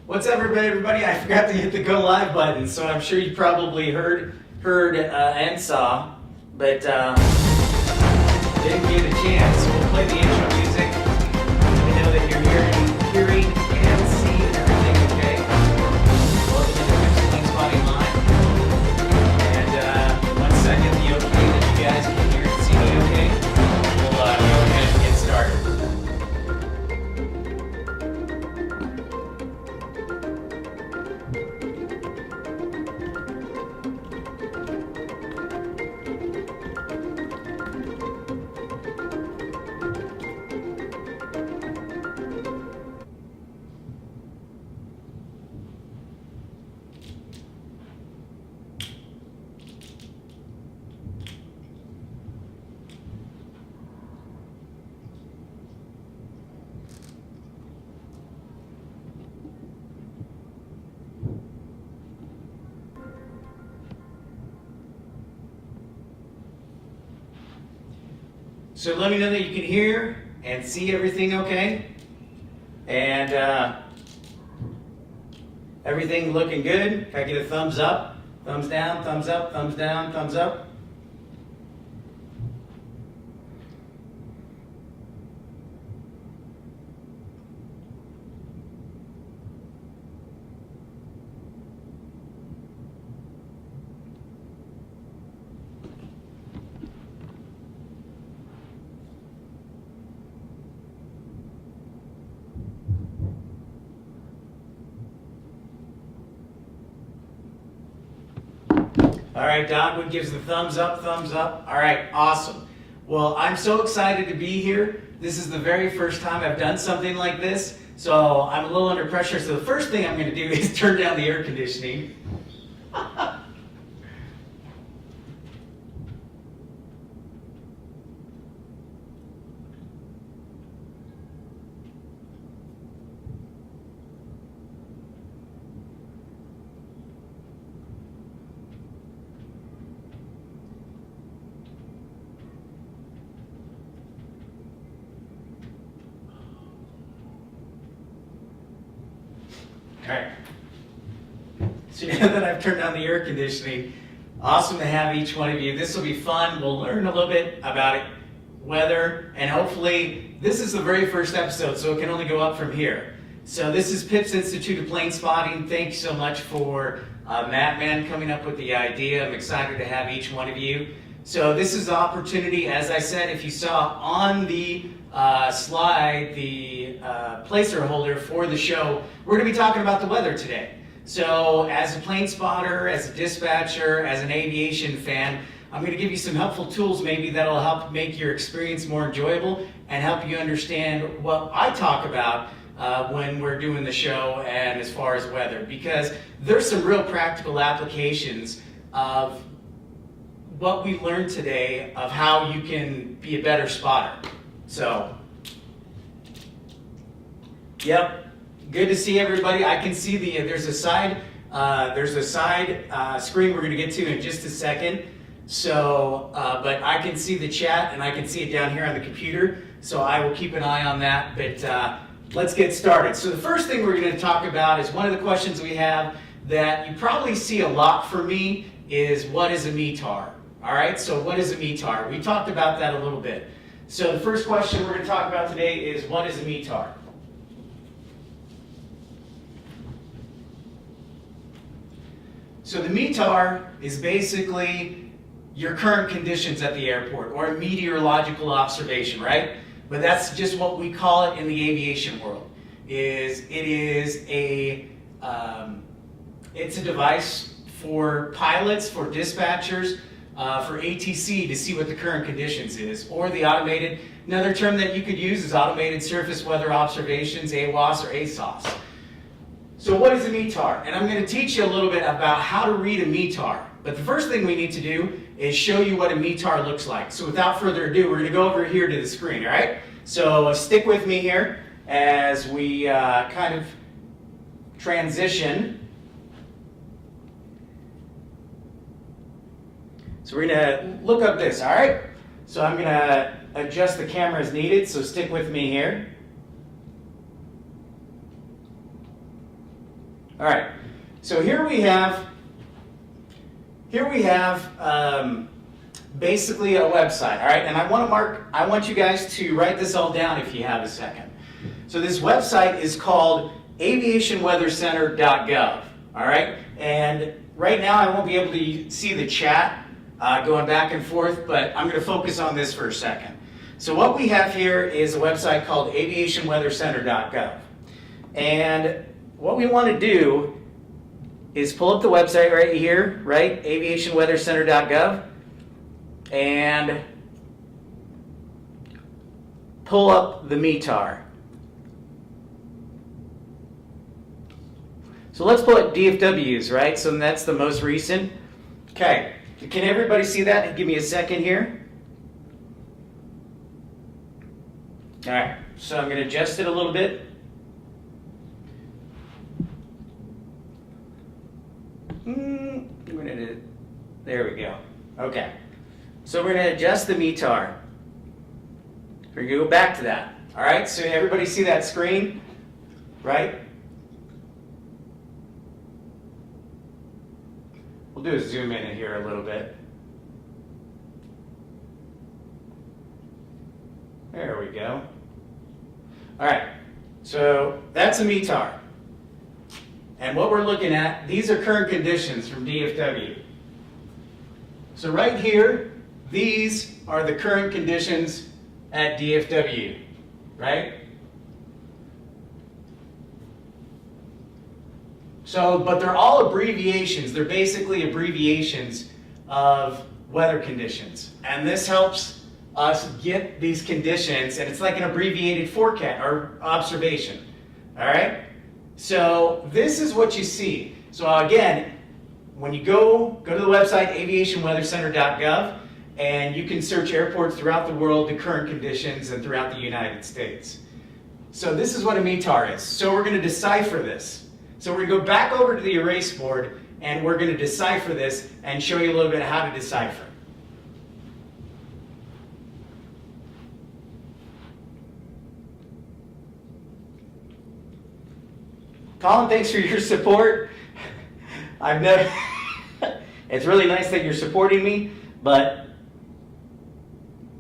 What's up, everybody? I forgot to hit the go live button, so I'm sure you probably heard and saw, but didn't get a chance. So we'll play the intro music. Let me know that you're hearing and seeing everything okay. Welcome to the Planespotting Live. And 1 second, the okay that you guys can hear and see me okay. We'll go ahead and get started. So let me know that you can hear and see everything okay. And everything looking good. Can I get a thumbs up, thumbs down, thumbs up, thumbs down, thumbs up? All right, Dogwood gives the thumbs up, thumbs up. All right, awesome. Well, I'm so excited to be here. This is the very first time I've done something like this, so I'm a little under pressure. So the first thing I'm going to do is turn down the air conditioning. All right. So now that I've turned down the air conditioning, awesome to have each one of you. This will be fun. We'll learn a little bit about it, weather, and hopefully this is the very first episode, so it can only go up from here. So this is PIP's Institute of Planespotting. Thank you so much for Matt Man coming up with the idea. I'm excited to have each one of you. So this is the opportunity, as I said, if you saw on the slide, the placer holder for the show, we're going to be talking about the weather today. So as a plane spotter, as a dispatcher, as an aviation fan, I'm going to give you some helpful tools maybe that'll help make your experience more enjoyable and help you understand what I talk about when we're doing the show and as far as weather, because there's some real practical applications of what we learned today of how you can be a better spotter. So, yep, good to see everybody. I can see there's a side screen we're going to get to in just a second. So, but I can see the chat and I can see it down here on the computer. So I will keep an eye on that. But let's get started. So the first thing we're going to talk about is one of the questions we have that you probably see a lot from me is, what is a METAR? All right. So what is a METAR? We talked about that a little bit. So the first question we're going to talk about today is, what is a METAR? So the METAR is basically your current conditions at the airport, or a meteorological observation, right? But that's just what we call it in the aviation world. It's a device for pilots, for dispatchers, for ATC to see what the current conditions is, or the automated, another term that you could use is automated surface weather observations, AWOS or ASOS. So what is a METAR? And I'm going to teach you a little bit about how to read a METAR. But the first thing we need to do is show you what a METAR looks like. So without further ado, we're going to go over here to the screen, all right? So stick with me here as we kind of transition. So we're going to look up this, all right? So I'm going to adjust the camera as needed, so stick with me here. All right, so here we have basically a website, all right? And I want you guys to write this all down if you have a second. So this website is called aviationweathercenter.gov, all right? And right now I won't be able to see the chat going back and forth, but I'm going to focus on this for a second. So what we have here is a website called aviationweathercenter.gov. And what we want to do is pull up the website right here, right? aviationweathercenter.gov. And pull up the METAR. So let's pull up DFWs, right? So that's the most recent. Okay, can everybody see that? Give me a second here. All right, so I'm going to adjust it a little bit. There we go. Okay. So we're going to adjust the METAR. We're going to go back to that. All right, so everybody see that screen, right? We'll do a zoom in here a little bit. There we go. All right, so that's a METAR. And what we're looking at, these are current conditions from DFW. So right here, these are the current conditions at DFW, right? So, but they're all abbreviations. They're basically abbreviations of weather conditions. And this helps us get these conditions, and it's like an abbreviated forecast or observation, all right? So this is what you see. So again, when you go to the website aviationweathercenter.gov, and you can search airports throughout the world, the current conditions, and throughout the United States. So this is what a METAR is. So we're going to decipher this. So we're going to go back over to the erase board, and we're going to decipher this and show you a little bit how to decipher. Colin, thanks for your support. I've never. It's really nice that you're supporting me, but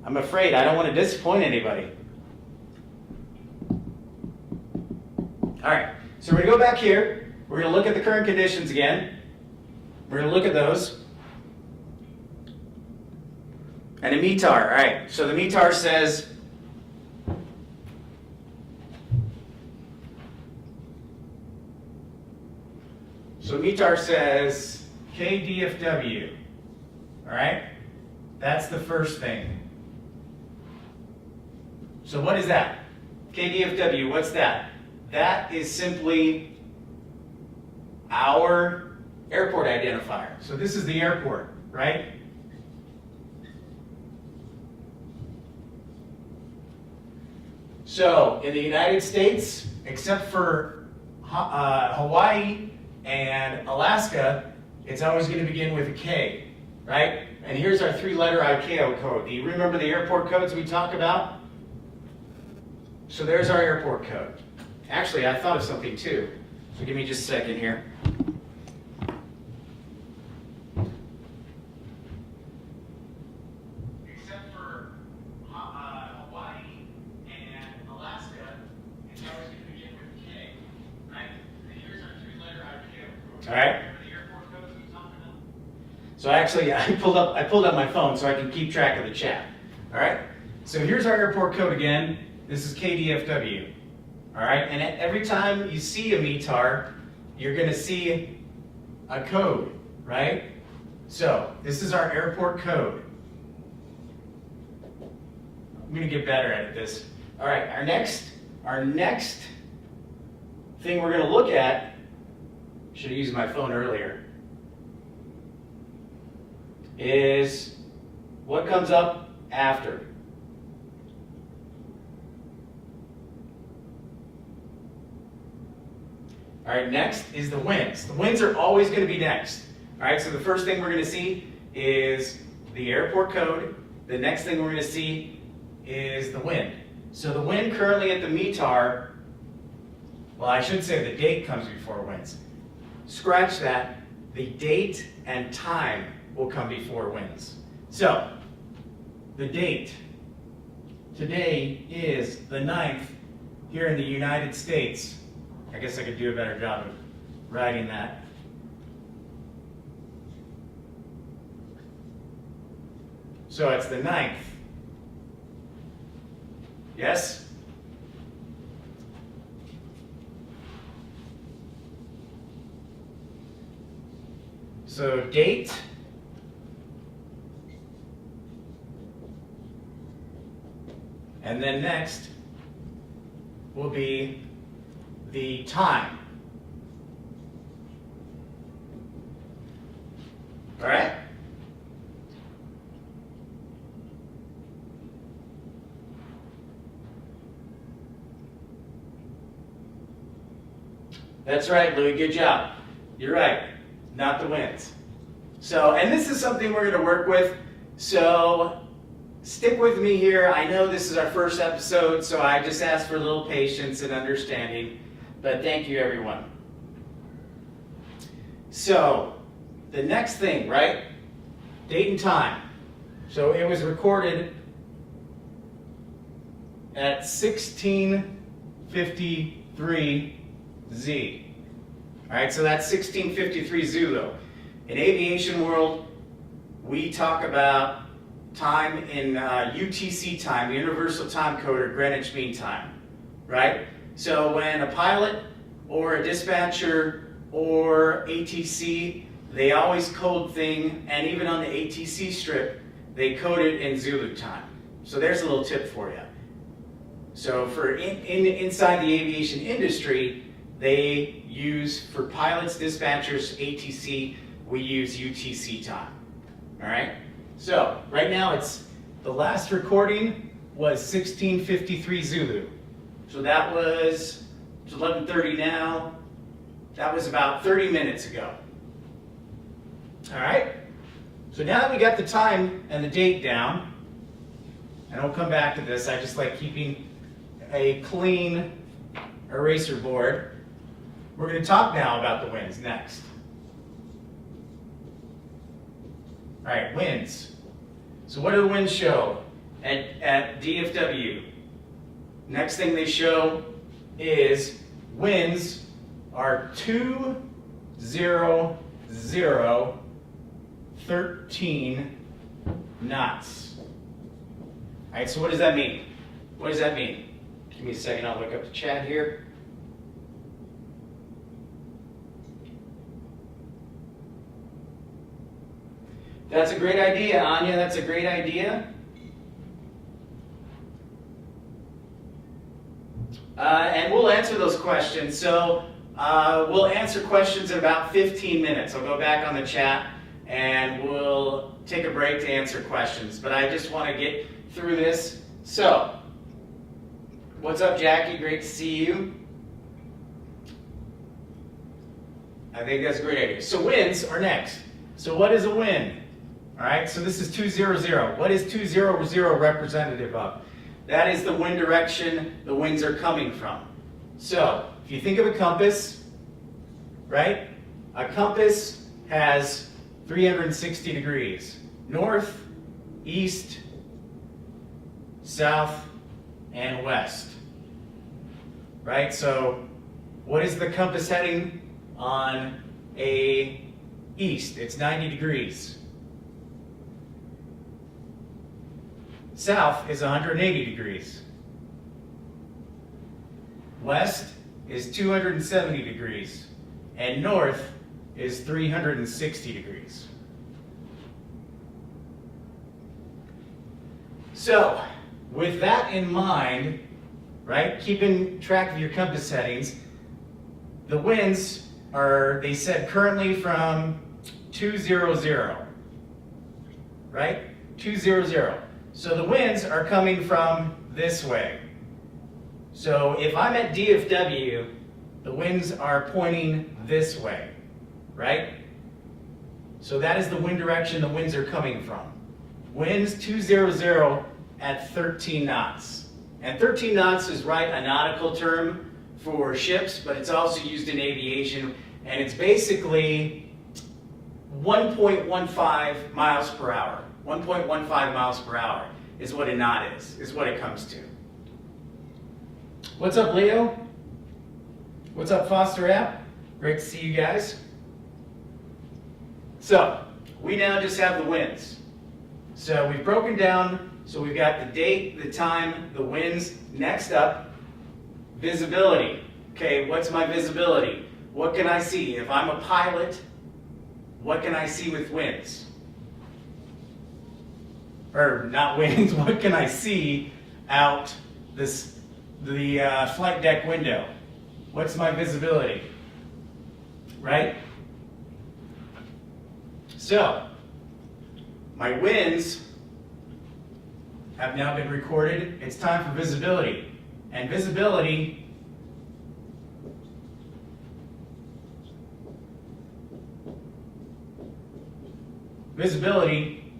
I'm afraid I don't want to disappoint anybody. All right, so we're going to go back here. We're going to look at the current conditions again. We're going to look at those. And a METAR, all right. So the METAR says, METAR says KDFW, all right? That's the first thing. So what is that? KDFW, what's that? That is simply our airport identifier. So this is the airport, right? So in the United States, except for Hawaii and Alaska, it's always going to begin with a K, right? And here's our 3-letter ICAO code. Do you remember the airport codes we talked about? So there's our airport code. Actually, I thought of something too. So give me just a second here. Except for Hawaii and Alaska, it's always going to begin with a K, right? And here's our 3-letter ICAO code. All right. The airport codes we talked about. So actually, I pulled up my phone so I can keep track of the chat. All right. So here's our airport code again. This is KDFW. All right, and every time you see a METAR, you're going to see a code, right? So this is our airport code. I'm going to get better at this. All right, our next thing we're going to look at, should have used my phone earlier, is what comes up after. All right, next is the winds. The winds are always going to be next. All right, so the first thing we're going to see is the airport code. The next thing we're going to see is the wind. So the wind currently at the METAR, well, I should say the date comes before winds. scratch that, the date and time will come before winds. So, the date. Today is the 9th here in the United States. I guess I could do a better job of writing that. So it's the 9th. Yes? So date. And then next will be the time. All right? That's right, Louis, good job. You're right, not the winds. So, and this is something we're going to work with, so stick with me here. I know this is our first episode, so I just ask for a little patience and understanding, but thank you, everyone. So, the next thing, right? Date and time. So it was recorded at 1653 Z. All right, so that's 1653 Zulu. In aviation world, we talk about time in UTC time, Universal Time Code, or Greenwich Mean Time, right? So when a pilot or a dispatcher or ATC, they always code thing, and even on the ATC strip, they code it in Zulu time. So there's a little tip for you. So for inside the aviation industry, they use, for pilots, dispatchers, ATC, we use UTC time. All right? So right now it's, the last recording was 1653 Zulu. So that was, it's 11:30 now. That was about 30 minutes ago. All right? So now that we got the time and the date down, and we'll come back to this, I just like keeping a clean eraser board. We're going to talk now about the winds next. All right, winds. So what do the winds show at DFW? Next thing they show is winds are 20013 knots. All right, so what does that mean? What does that mean? Give me a second, I'll look up the chat here. That's a great idea, Anya, that's a great idea. And we'll answer those questions. So we'll answer questions in about 15 minutes. I'll go back on the chat and we'll take a break to answer questions. But I just want to get through this. So, what's up, Jackie? Great to see you. I think that's a great idea. So winds are next. So what is a wind? All right, so this is 200. What is 200 representative of? That is the wind direction the winds are coming from. So if you think of a compass, right? A compass has 360 degrees. North, east, south, and west. Right? So what is the compass heading on a east? It's 90 degrees. South is 180 degrees. West is 270 degrees. And north is 360 degrees. So, with that in mind, right, keeping track of your compass headings, the winds are, they said, currently from 200, right? 200. So the winds are coming from this way. So if I'm at DFW, the winds are pointing this way, right? So that is the wind direction the winds are coming from. Winds 200 at 13 knots. And 13 knots is, right, a nautical term for ships, but it's also used in aviation and it's basically 1.15 miles per hour. 1.15 miles per hour is what a knot is what it comes to. What's up, Leo? What's up, Foster App? Great to see you guys. So, we now just have the winds. So we've broken down, so we've got the date, the time, the winds. Next up, visibility. Okay, what's my visibility? What can I see? If I'm a pilot, what can I see with winds? Or not winds, what can I see out the flight deck window? What's my visibility? Right? So, my winds have now been recorded. It's time for visibility. And visibility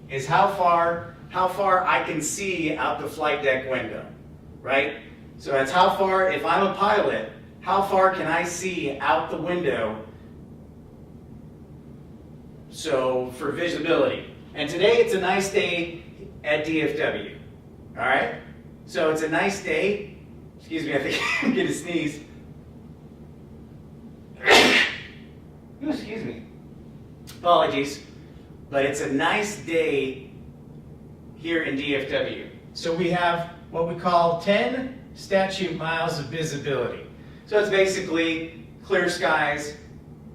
is how far I can see out the flight deck window, right? So that's how far, if I'm a pilot, how far can I see out the window? So for visibility. And today it's a nice day at DFW, all right? So it's a nice day. Excuse me, I think I'm gonna sneeze. Excuse me. Apologies. But it's a nice day here in DFW. So we have what we call 10 statute miles of visibility. So it's basically clear skies,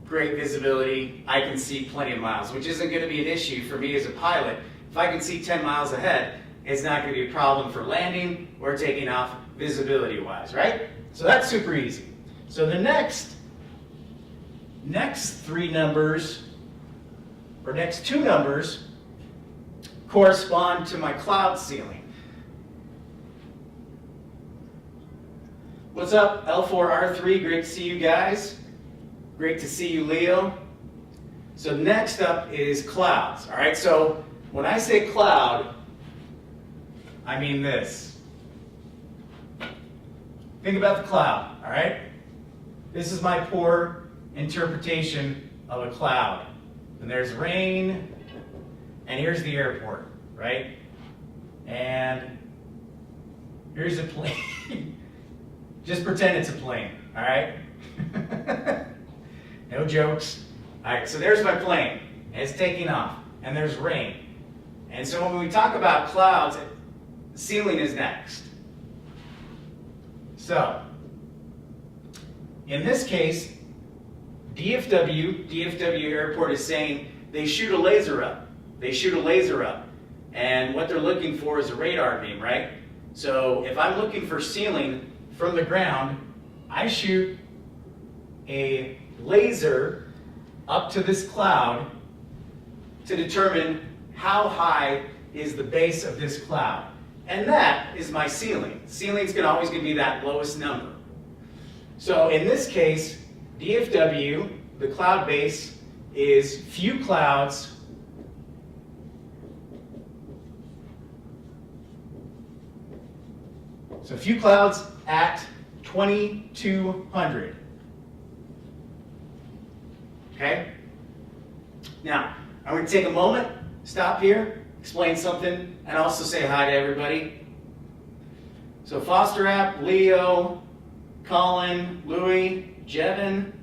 great visibility. I can see plenty of miles, which isn't going to be an issue for me as a pilot. If I can see 10 miles ahead, it's not going to be a problem for landing or taking off visibility-wise, right? So that's super easy. So the next three numbers, or next two numbers, correspond to my cloud ceiling. What's up, L4R3? Great to see you guys. Great to see you, Leo. So next up is clouds, all right? So when I say cloud, I mean this. Think about the cloud, all right? This is my poor interpretation of a cloud. And there's rain, and here's the airport, right? And here's a plane. Just pretend it's a plane, all right? No jokes. All right, so there's my plane, and it's taking off, and there's rain. And so when we talk about clouds, the ceiling is next. So, in this case, DFW Airport is saying they shoot a laser up. They shoot a laser up. And what they're looking for is a radar beam, right? So if I'm looking for ceiling from the ground, I shoot a laser up to this cloud to determine how high is the base of this cloud. And that is my ceiling. Ceiling's always going to be that lowest number. So in this case, DFW, the cloud base, is few clouds so few clouds at 2200. Okay? Now, I'm going to take a moment, stop here, explain something, and also say hi to everybody. So Foster App, Leo, Colin, Louie, Jevin.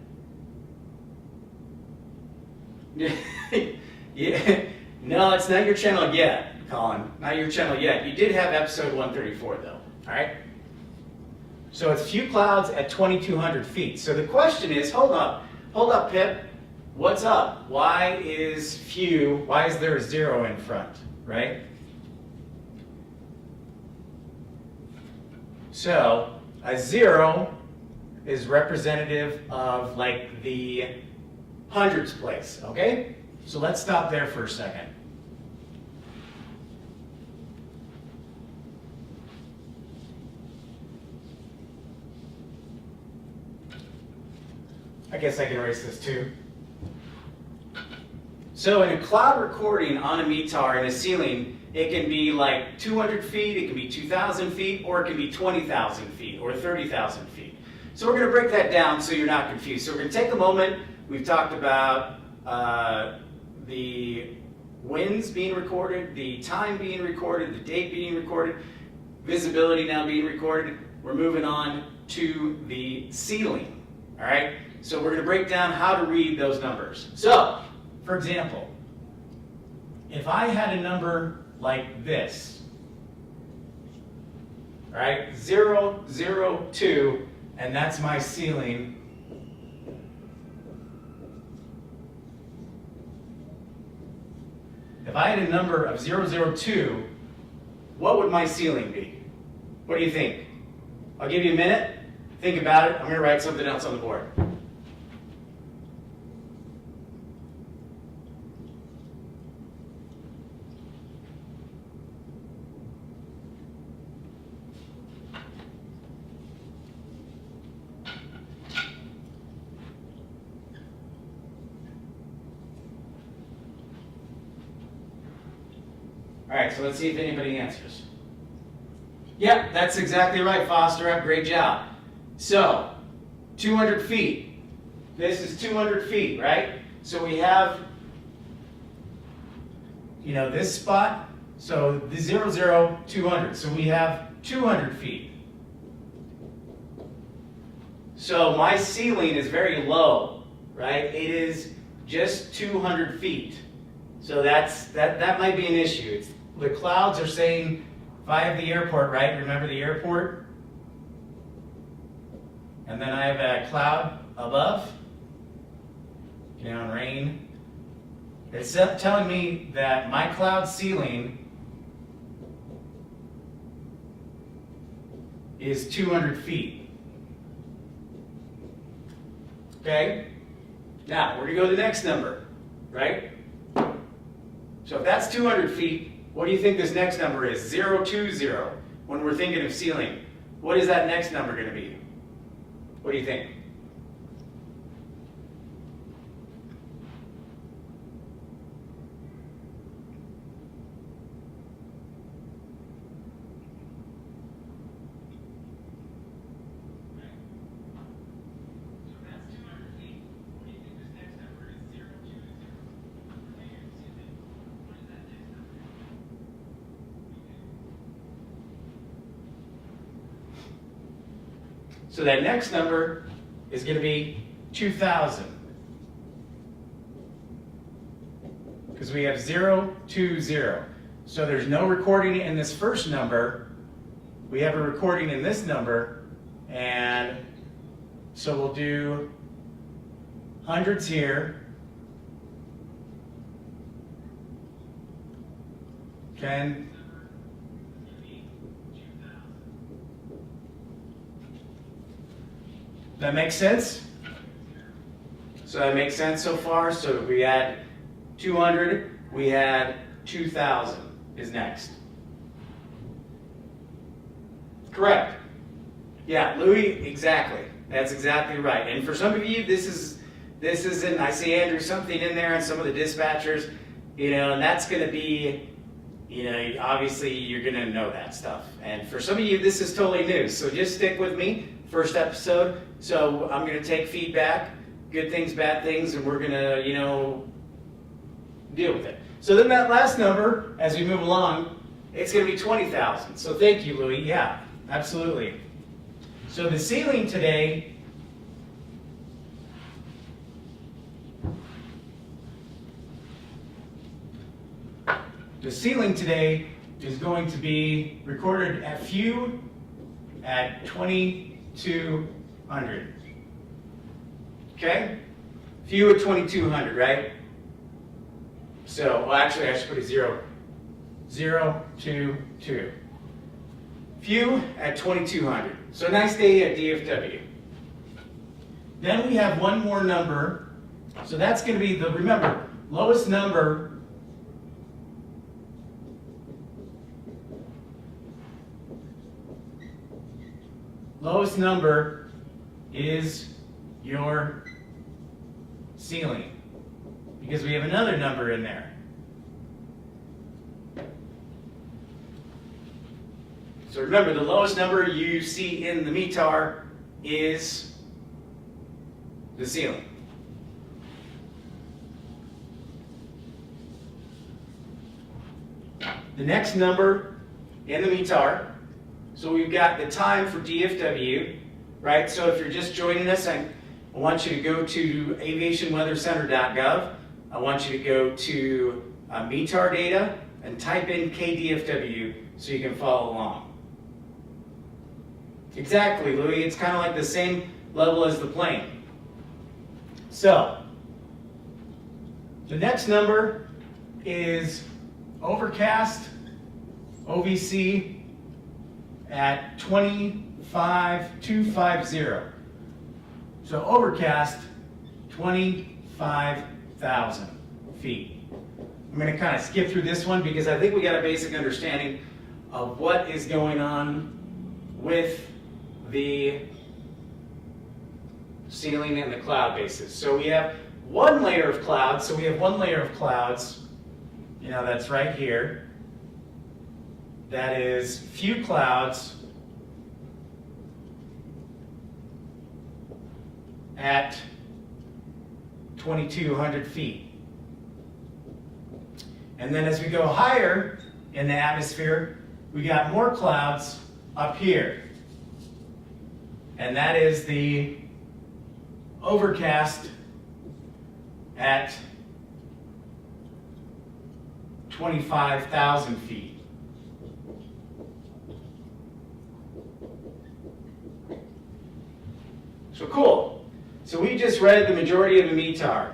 Yeah. No, it's not your channel yet, Colin. Not your channel yet. You did have episode 134 though, all right? So it's few clouds at 2,200 feet. So the question is, hold up, Pip. What's up? Why is there a 0 in front, right? So a 0 is representative of like the hundreds place, okay? So let's stop there for a second. I guess I can erase this too. So in a cloud recording on a METAR in a ceiling, it can be like 200 feet, it can be 2,000 feet, or it can be 20,000 feet, or 30,000 feet. So we're going to break that down so you're not confused. So we're going to take a moment, We've talked about the winds being recorded, the time being recorded, the date being recorded, visibility now being recorded. We're moving on to the ceiling, all right? So we're going to break down how to read those numbers. So, for example, if I had a number like this, all right, 0, 0, 2, and that's my ceiling. If I had a number of 0, 0, 2, what would my ceiling be? What do you think? I'll give you a minute. Think about it. I'm going to write something else on the board. All right, so let's see if anybody answers. Yeah, that's exactly right, Foster. Great job. So, 200 feet. This is 200 feet, right? So we have, this spot. So the 0, 0, 200. So we have 200 feet. So my ceiling is very low, right? It is just 200 feet. So that might be an issue. The clouds are saying, if I have the airport, right? Remember the airport? And then I have a cloud above, rain. It's telling me that my cloud ceiling is 200 feet. Okay? Now, we're going to go to the next number, right? So if that's 200 feet, what do you think this next number is? 0, 2, 0. When we're thinking of ceiling, what is that next number going to be? What do you think? So that next number is going to be 2,000. Because we have 0, 2, 0. So there's no recording in this first number. We have a recording in this number. And so we'll do hundreds here. 10. That makes sense? So that makes sense so far. So we had 200, we had 2,000 is next. Correct. Yeah, Louis, exactly. That's exactly right. And for some of you, this isn't, I see Andrew, something in there and some of the dispatchers, and that's going to be, obviously you're going to know that stuff. And for some of you, this is totally new. So just stick with me. First episode. So I'm going to take feedback, good things, bad things, and we're going to, deal with it. So then that last number, as we move along, it's going to be 20,000. So thank you, Louis. Yeah, absolutely. So the ceiling today is going to be recorded at few at 2,200. Okay? Few at 2,200, right? So, well, actually, I should put a 0. 0, 2, 2. Few at 2,200. So, a nice day at DFW. Then we have one more number. So, that's going to be the, remember, lowest number. Lowest number is your ceiling, because we have another number in there. So remember, the lowest number you see in the METAR is the ceiling. the next number in the METAR. So we've got the time for DFW, right? So if you're just joining us, I want you to go to aviationweathercenter.gov. I want you to go to METAR data and type in KDFW so you can follow along. Exactly, Louis. It's kind of like the same level as the plane. So the next number is overcast, OVC, at 25,250. So overcast, 25,000 feet. I'm going to kind of skip through this one because I think we got a basic understanding of what is going on with the ceiling and the cloud bases. So we have one layer of clouds. So we have one layer of clouds, that's right here. That is few clouds at 2,200 feet. And then as we go higher in the atmosphere, we got more clouds up here. And that is the overcast at 25,000 feet. So cool. So we just read the majority of the METAR.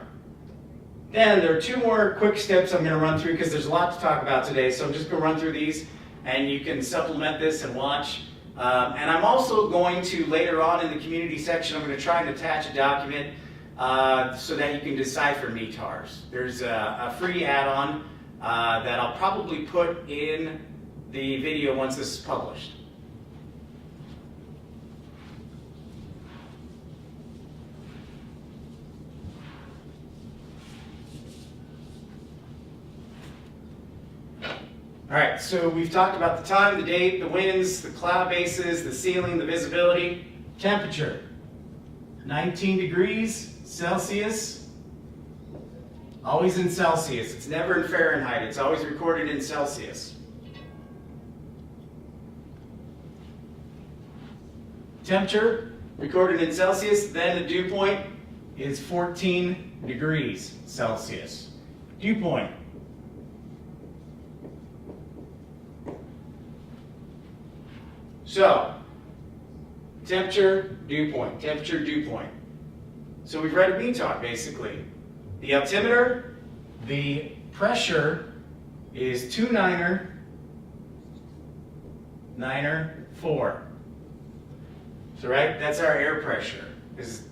Then there are two more quick steps I'm going to run through because there's a lot to talk about today. So I'm just going to run through these and you can supplement this and watch. And I'm also going to, later on in the community section, I'm going to try and attach a document so that you can decipher METARs. There's a free add-on that I'll probably put in the video once this is published. All right, so we've talked about the time, the date, the winds, the cloud bases, the ceiling, the visibility. Temperature, 19 degrees Celsius. Always in Celsius. It's never in Fahrenheit. It's always recorded in Celsius. Temperature, recorded in Celsius. Then the dew point is 14 degrees Celsius. Dew point. So, temperature, dew point, temperature, dew point. So we've read a METAR, basically. The altimeter, the pressure is 294. So right, that's our air pressure. Is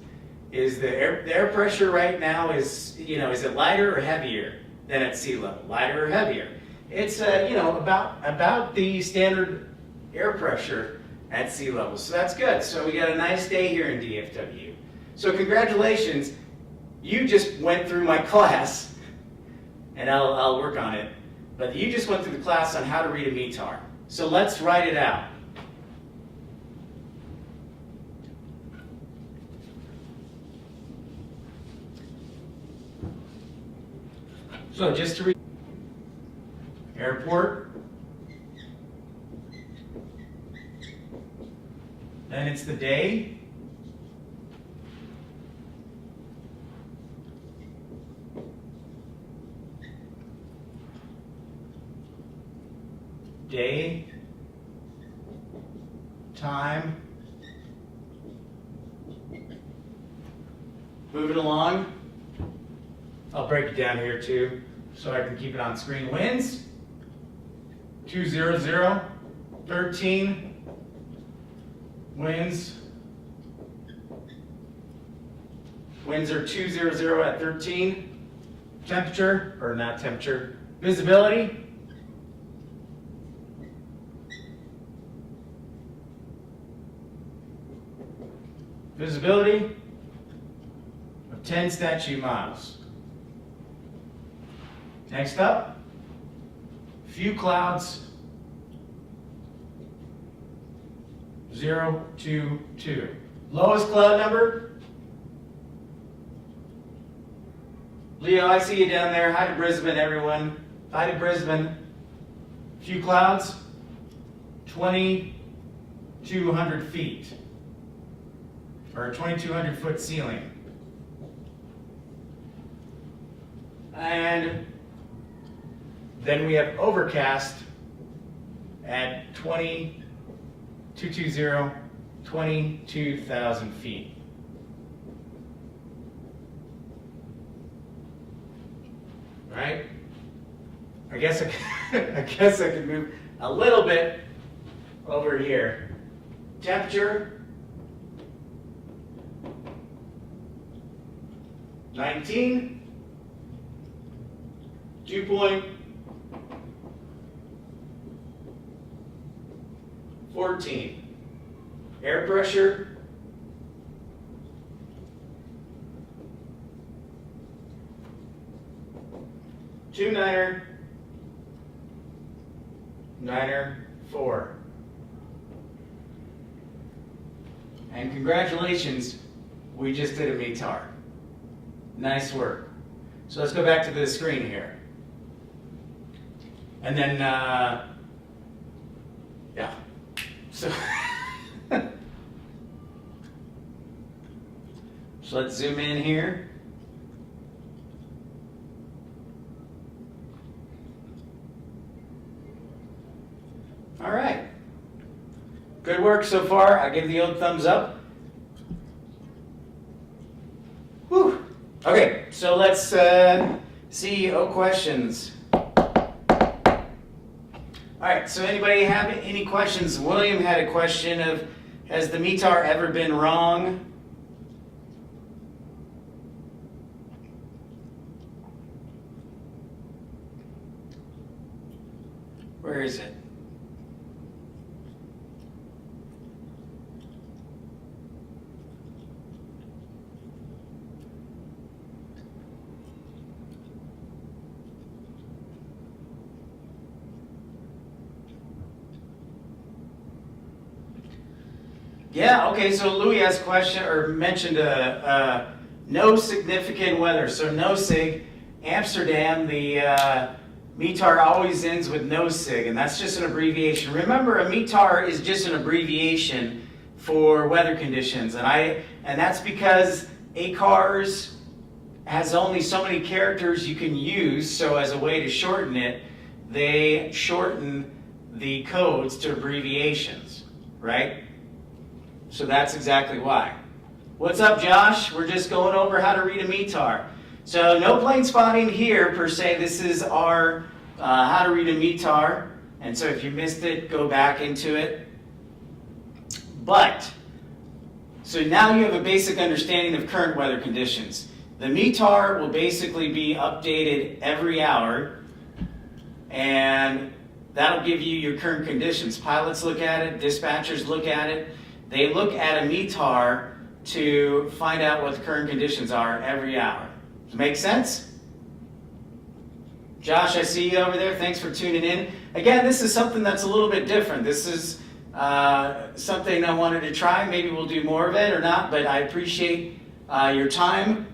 the air pressure right now is it lighter or heavier than at sea level? Lighter or heavier? It's about the standard air pressure at sea level. So that's good. So we got a nice day here in DFW. So congratulations. You just went through my class, and I'll work on it, but you just went through the class on how to read a METAR. So let's write it out. So just to read, airport, then it's the day, time, moving along. I'll break it down here too so I can keep it on screen. Winds, 200, 13. Winds are 200 at 13. Temperature, or not temperature, visibility. Visibility of 10 statute miles. Next up, few clouds, 0, 2, 2. Lowest cloud number, Leo, I see you down there. Hi to Brisbane, everyone. Hi to Brisbane. few clouds, 2,200 feet, or 2,200 foot ceiling. And then we have overcast at 22,000 feet. Right? I guess I could move a little bit over here. Temperature 19. Dew point 14. Air pressure 2,994. And congratulations, we just did a METAR. Nice work. So let's go back to the screen here. And then, yeah. So, so let's zoom in here. All right. Good work so far. I give the old thumbs up. Whew. Okay, so let's CEO questions. All right, so anybody have any questions? William had a question of, has the METAR ever been wrong? Where is it? Yeah, okay, so Louis asked a question, or mentioned no significant weather. So no sig, Amsterdam, the METAR always ends with no sig, and that's just an abbreviation. Remember, a METAR is just an abbreviation for weather conditions, and that's because ACARS has only so many characters you can use, so as a way to shorten it, they shorten the codes to abbreviations, right? So that's exactly why. What's up, Josh? We're just going over how to read a METAR. So no plane spotting here per se. This is our how to read a METAR. And so if you missed it, go back into it. But, so now you have a basic understanding of current weather conditions. The METAR will basically be updated every hour, and that'll give you your current conditions. Pilots look at it, dispatchers look at it. They look at a METAR to find out what the current conditions are every hour. Does it make sense? Josh, I see you over there. Thanks for tuning in. Again, this is something that's a little bit different. This is something I wanted to try. Maybe we'll do more of it or not, but I appreciate your time.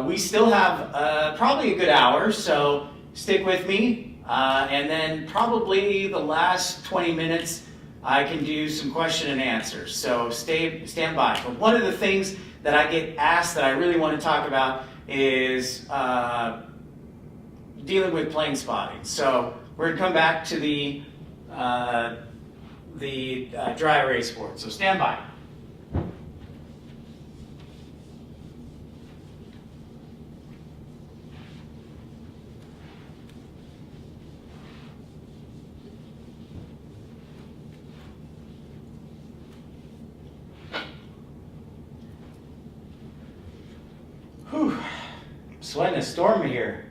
We still have probably a good hour, so stick with me. And then probably the last 20 minutes, I can do some question and answers, so stand by. But one of the things that I get asked that I really want to talk about is dealing with plane spotting. So we're going to come back to the dry erase board, so stand by. Whew, sweating a storm here.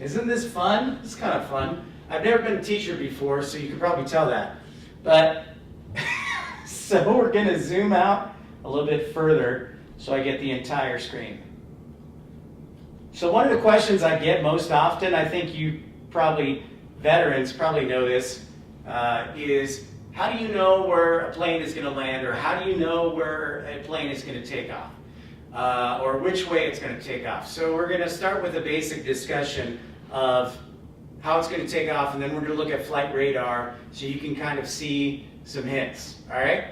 Isn't this fun? It's kind of fun. I've never been a teacher before, so you can probably tell that. But, so we're going to zoom out a little bit further so I get the entire screen. So one of the questions I get most often, I think you probably, veterans probably know this, is how do you know where a plane is going to land, or how do you know where a plane is going to take off? or which way it's going to take off. So we're going to start with a basic discussion of how it's going to take off, and then we're going to look at flight radar so you can kind of see some hints, all right?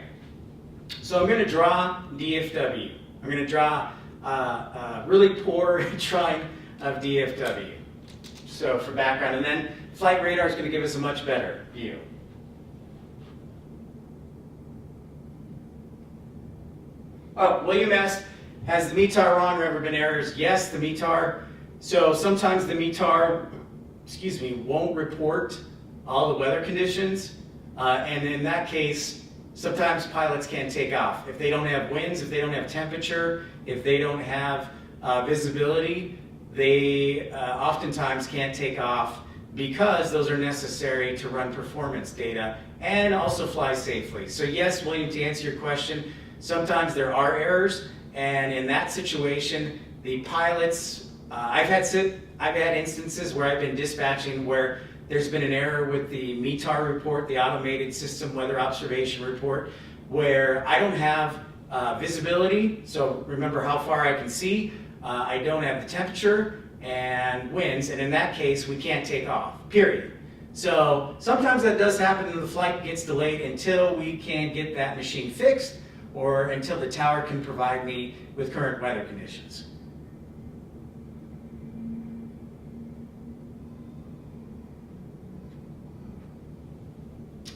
So I'm going to draw DFW. I'm going to draw a really poor drawing of DFW. So for background, and then flight radar is going to give us a much better view. Oh, William asked, has the METAR wrong or ever been errors? Yes, the METAR. So sometimes the METAR, won't report all the weather conditions. And in that case, sometimes pilots can't take off. If they don't have winds, if they don't have temperature, if they don't have visibility, they oftentimes can't take off because those are necessary to run performance data and also fly safely. So yes, William, to answer your question, sometimes there are errors, and in that situation, the pilots, I've had instances where I've been dispatching where there's been an error with the METAR report, the Automated System Weather Observation Report, where I don't have visibility, so remember how far I can see, I don't have the temperature and winds, and in that case, we can't take off, period. So sometimes that does happen and the flight gets delayed until we can get that machine fixed or until the tower can provide me with current weather conditions.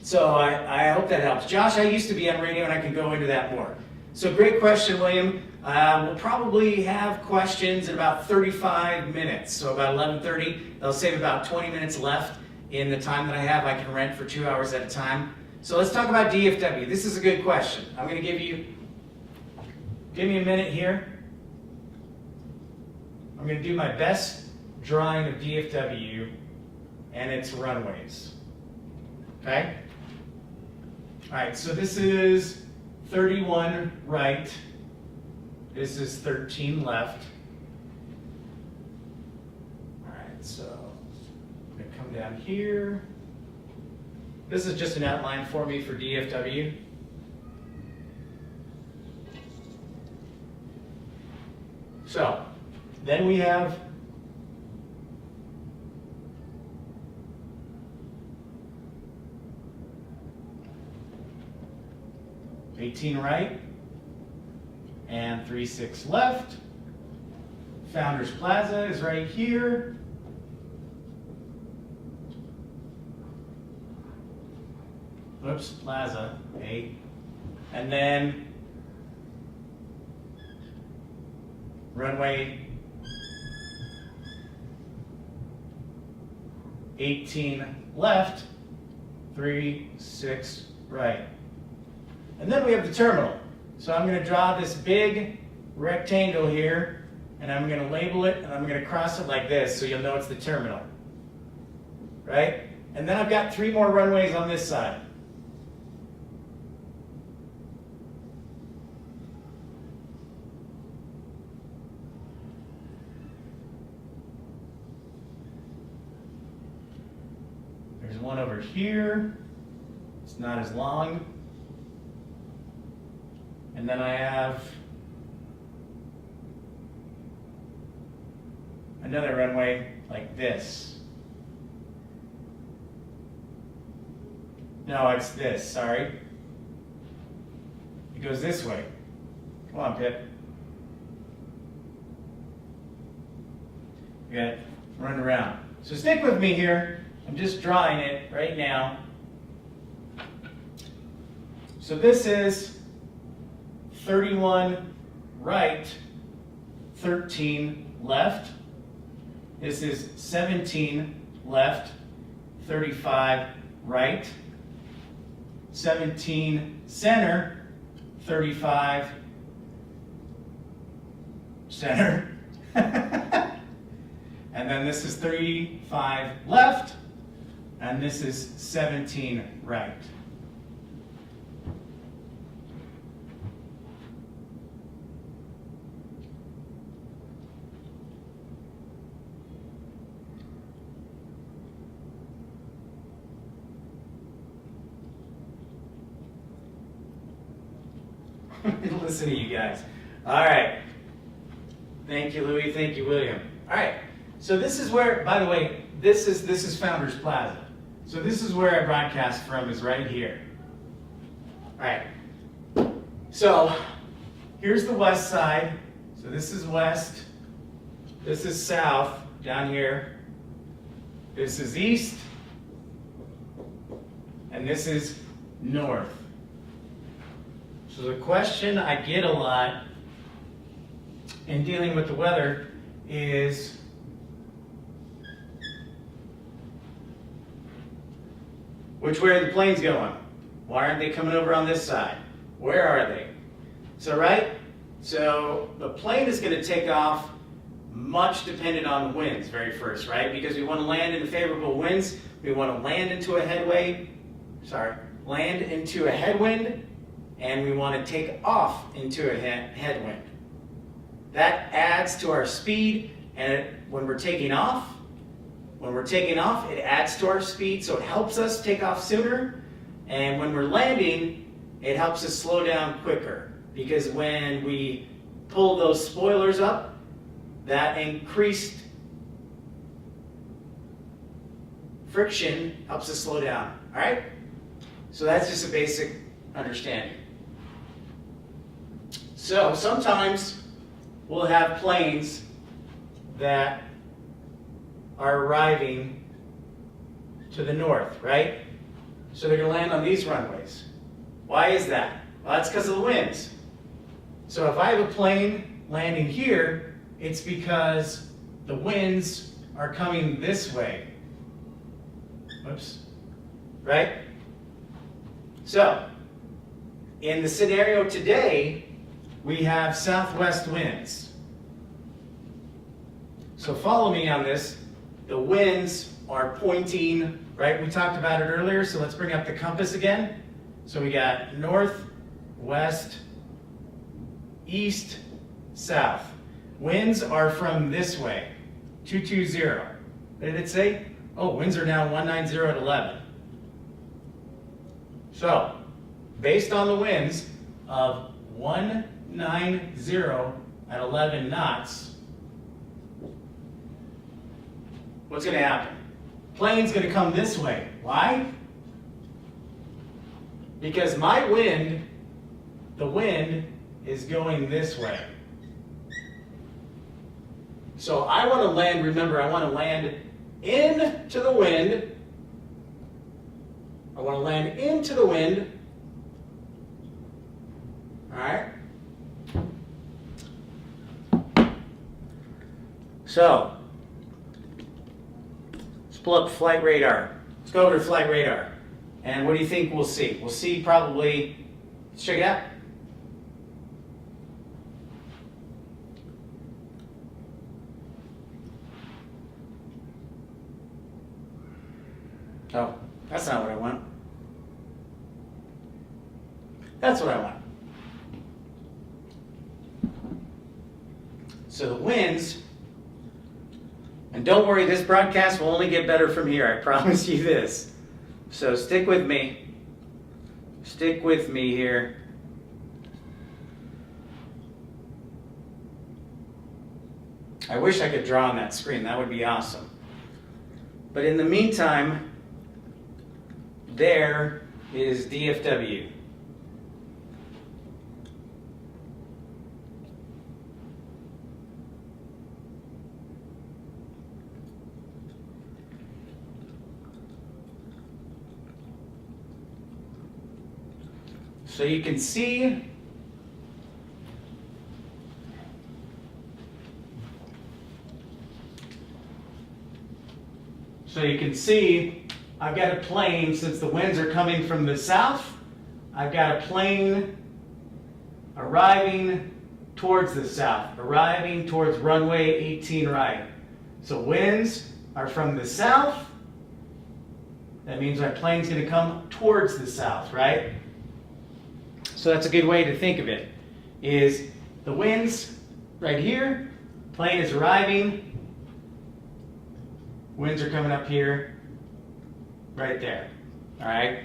So I hope that helps. Josh, I used to be on radio and I can go into that more. So great question, William. We'll probably have questions in about 35 minutes. So about 11:30, they'll save about 20 minutes left in the time that I have. I can rent for 2 hours at a time. So let's talk about DFW. This is a good question. I'm going to give me a minute here. I'm going to do my best drawing of DFW and its runways. Okay? All right, so this is 31 right. This is 13 left. All right, so I'm going to come down here. This is just an outline for me for DFW. So, then we have $18 right and 36 left. Founders Plaza is right here. Oops, Plaza, 8. And then runway 18 left, 36 right. And then we have the terminal. So I'm going to draw this big rectangle here, and I'm going to label it, and I'm going to cross it like this so you'll know it's the terminal. Right? And then I've got 3 more runways on this side. There's one over here. It's not as long. And then I have another runway like this. No, it's this, sorry. It goes this way. Come on, Pip. You got it. Run around. So stick with me here. I'm just drawing it right now. So this is 31 right, 13 left. This is 17 left, 35 right. 17 center, 35 center. And then this is 35 left, and this is 17 right. Listen to you guys. All right. Thank you, Louis. Thank you, William. All right. So this is where, by the way, this is Founders Plaza. So this is where I broadcast from, is right here. All right. So here's the west side. So this is west. This is south down here. This is east. And this is north. So the question I get a lot in dealing with the weather is, which way are the planes going? Why aren't they coming over on this side? Where are they? So so the plane is going to take off much dependent on the winds very first, right? Because we want to land into favorable winds. We want to land into a headwind, and we want to take off into a headwind. That adds to our speed, and when we're taking off, it adds to our speed, so it helps us take off sooner. And when we're landing, it helps us slow down quicker, because when we pull those spoilers up, that increased friction helps us slow down. All right? So that's just a basic understanding. So sometimes we'll have planes that are arriving to the north, right? So they're going to land on these runways. Why is that? Well, that's because of the winds. So if I have a plane landing here, it's because the winds are coming this way. Whoops. Right? So, in the scenario today, we have southwest winds. So follow me on this. The winds are pointing, right? We talked about it earlier, so let's bring up the compass again. So we got north, west, east, south. Winds are from this way, 220. What did it say? Oh, winds are now 190 at 11. So, based on the winds of 190 at 11 knots, what's going to happen? Plane's going to come this way. Why? Because my wind, the wind is going this way. So I want to land, remember, I want to land into the wind. I want to land into the wind. All right? So, let's pull up flight radar. Let's go over to flight radar. And what do you think we'll see? We'll see probably, let's check it out. Oh, that's not what I want. That's what I want. So the winds, and don't worry, this broadcast will only get better from here, I promise you this. So stick with me. Stick with me here. I wish I could draw on that screen, that would be awesome. But in the meantime, there is DFW. So you can see I've got a plane, since the winds are coming from the south, I've got a plane arriving towards the south, arriving towards runway 18 right. So winds are from the south. That means my plane's going to come towards the south, right? So that's a good way to think of it, is the winds right here, plane is arriving, winds are coming up here, right there, all right?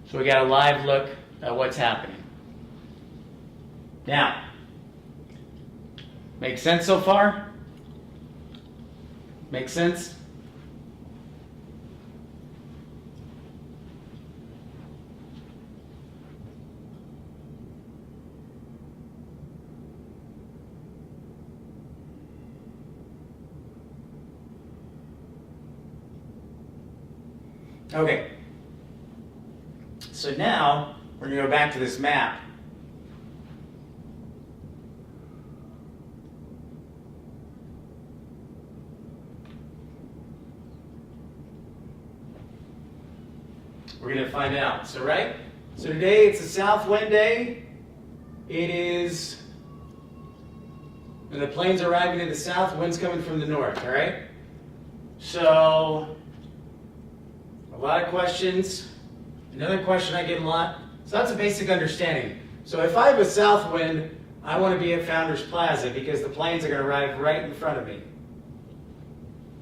So we got a live look at what's happening. Now, Make sense so far? Make sense? Okay. So now we're going to go back to this map. We're going to find out. So, right? So today it's a south wind day. It is, when the planes are arriving in the south, wind's coming from the north, all right? So, a lot of questions. Another question I get a lot. So that's a basic understanding. So if I have a south wind, I want to be at Founders Plaza because the planes are going to arrive right in front of me.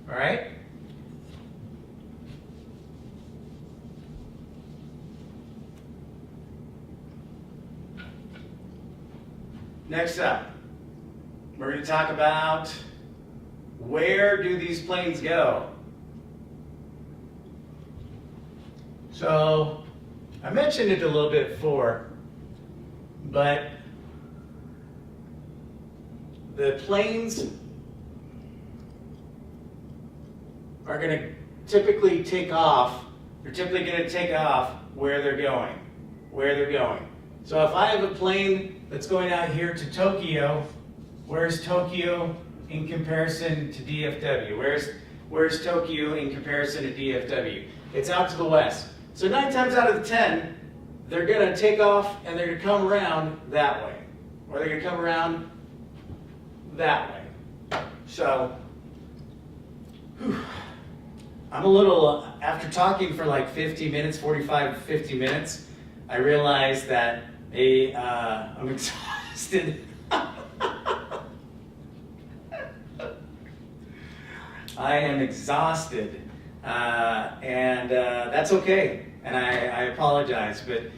All right? Next up, we're going to talk about where do these planes go? So, I mentioned it a little bit before, but the planes are going to typically take off. They're typically going to take off where they're going. So if I have a plane that's going out here to Tokyo, where's Tokyo in comparison to DFW? Where's Tokyo in comparison to DFW? It's out to the west. So 9 times out of 10, they're going to take off and they're going to come around that way. Or they're going to come around that way. So, I'm a little, after talking for like 50 minutes, 45, 50 minutes, I realized that I'm exhausted. I am exhausted. And that's okay, and I apologize, but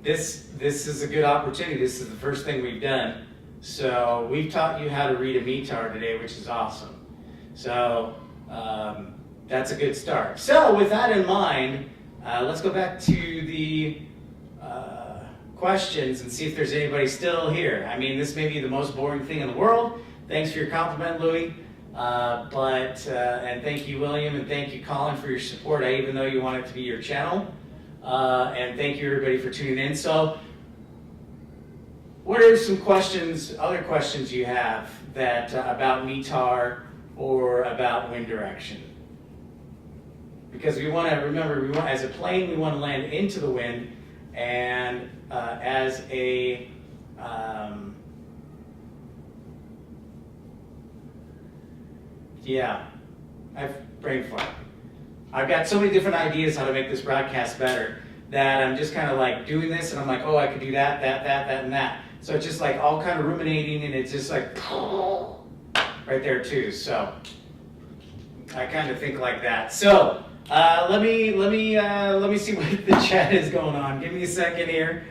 this is a good opportunity. This is the first thing we've done. So we've taught you how to read a METAR today, which is awesome. So that's a good start. So with that in mind, let's go back to the questions and see if there's anybody still here. I mean, this may be the most boring thing in the world. Thanks for your compliment, Louie. And thank you, William, and thank you, Colin, for your support. I even know you want it to be your channel. And thank you, everybody, for tuning in. So, what are some questions, other questions you have that about METAR or about wind direction? Because we want to remember, as a plane, we want to land into the wind, and as a yeah, I've brain fart. I've got so many different ideas how to make this broadcast better that I'm just kind of like doing this and I'm like, oh, I could do that, and that. So it's just like all kind of ruminating, and it's just like right there too. So I kind of think like that. So let me see what the chat is going on. Give me a second here.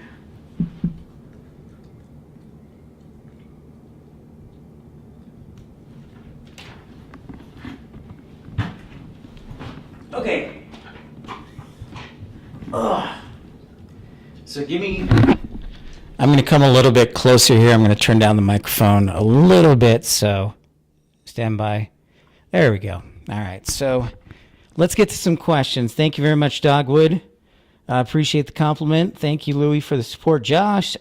Okay. So give me, I'm going to come a little bit closer here. I'm going to turn down the microphone a little bit, so stand by. There we go. All right, so let's get to some questions. Thank you very much, Dogwood. I appreciate the compliment. Thank you, Louie, for the support. Josh,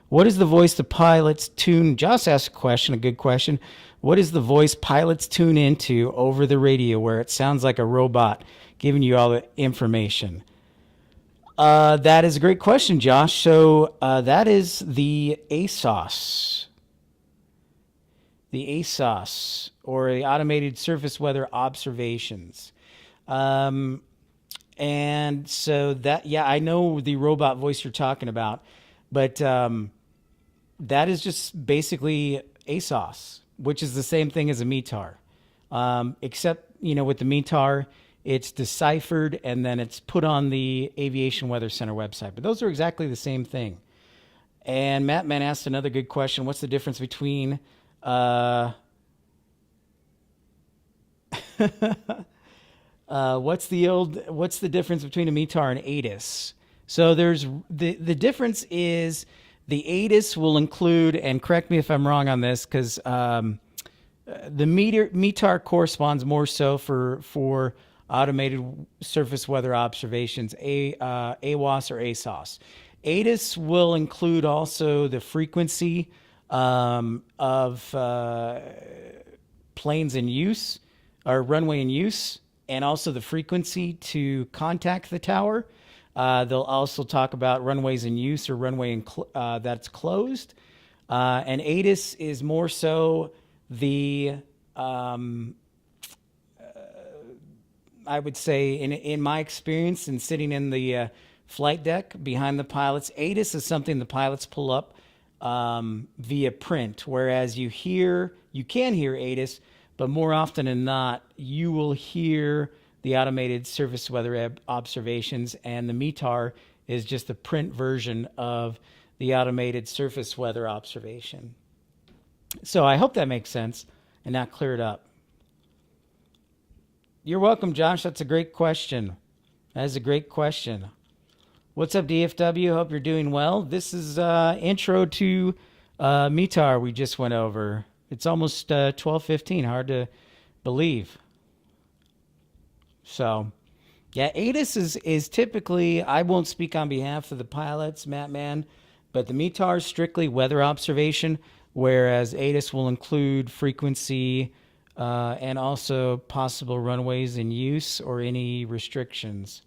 what is the voice the pilots tune? Josh asked a question, a good question. What is the voice pilots tune into over the radio where it sounds like a robot giving you all the information? That is a great question, Josh. So that is the ASOS. The ASOS, or the Automated Surface Weather Observations. And so that, yeah, I know the robot voice you're talking about, but that is just basically ASOS, which is the same thing as a METAR. Except, you know, with the METAR, it's deciphered and then it's put on the Aviation Weather Center website. But those are exactly the same thing. And Matt Man asked another good question. What's the difference between what's the difference between a METAR and ATIS? So there's the difference is the ATIS will include, and correct me if I'm wrong on this, because the METAR corresponds more so for automated surface weather observations, AWOS or ASOS. ATIS will include also the frequency of planes in use or runway in use, and also the frequency to contact the tower. They'll also talk about runways in use or runway that's closed. And ATIS is more so the, I would say, in my experience and sitting in the flight deck behind the pilots, ATIS is something the pilots pull up via print, whereas you can hear ATIS, but more often than not, you will hear the automated surface weather observations, and the METAR is just the print version of the automated surface weather observation. So I hope that makes sense and not cleared up. You're welcome, Josh. That's a great question. That is a great question. What's up, DFW? Hope you're doing well. This is intro to METAR we just went over. It's almost 12:15. Hard to believe. So, yeah, ATIS is typically, I won't speak on behalf of the pilots, Matt Man, but the METAR is strictly weather observation, whereas ATIS will include frequency and also possible runways in use or any restrictions.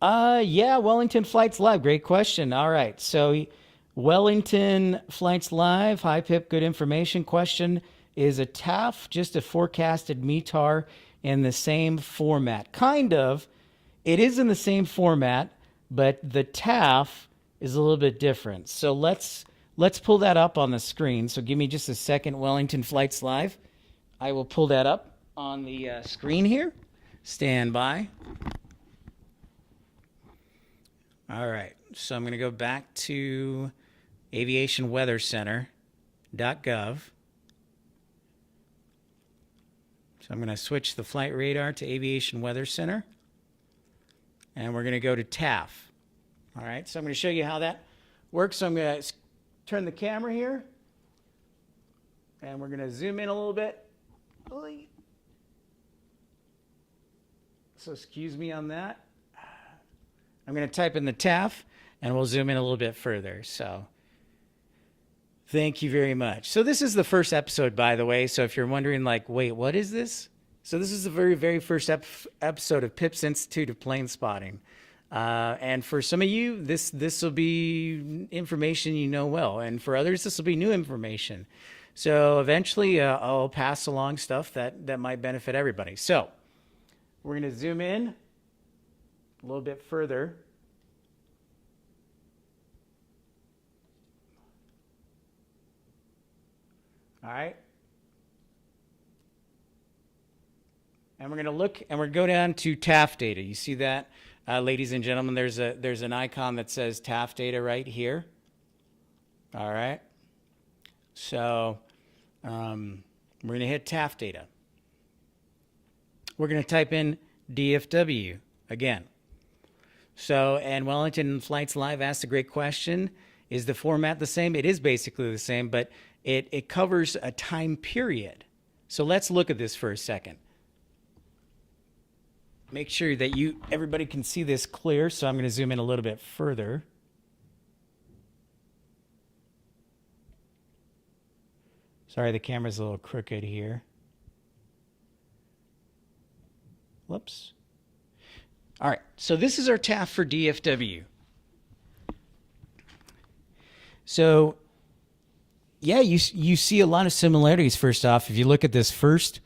Yeah, Wellington Flights Live. Great question. All right. So Wellington Flights Live, hi Pip, good information. Question, is a TAF just a forecasted METAR in the same format? Kind of. It is in the same format, but the TAF is a little bit different. So let's pull that up on the screen. So give me just a second, Wellington Flights Live. I will pull that up on the screen here. Stand by. All right, so I'm going to go back to aviationweathercenter.gov. So I'm going to switch the flight radar to Aviation Weather Center, and we're going to go to TAF. All right, so I'm going to show you how that works. So I'm going to turn the camera here, and we're going to zoom in a little bit. So excuse me on that. I'm going to type in the TAF, and we'll zoom in a little bit further. So thank you very much. So this is the first episode, by the way. So if you're wondering, like, wait, what is this? So this is the very, very first episode of PIP's Institute of Planespotting. And for some of you, this will be information you know well. And for others, this will be new information. So eventually, I'll pass along stuff that might benefit everybody. So we're going to zoom in a little bit further. All right. And we're going to look, and we're going to go down to TAF data. You see that, ladies and gentlemen? There's an icon that says TAF data right here. All right. So we're going to hit TAF data. We're going to type in DFW again. So, and Wellington Flights Live asked a great question. Is the format the same? It is basically the same, but it covers a time period. So let's look at this for a second. Make sure that everybody can see this clear, so I'm going to zoom in a little bit further. Sorry, the camera's a little crooked here. Whoops. All right, so this is our TAF for DFW. So, yeah, you see a lot of similarities. First off, if you look at this first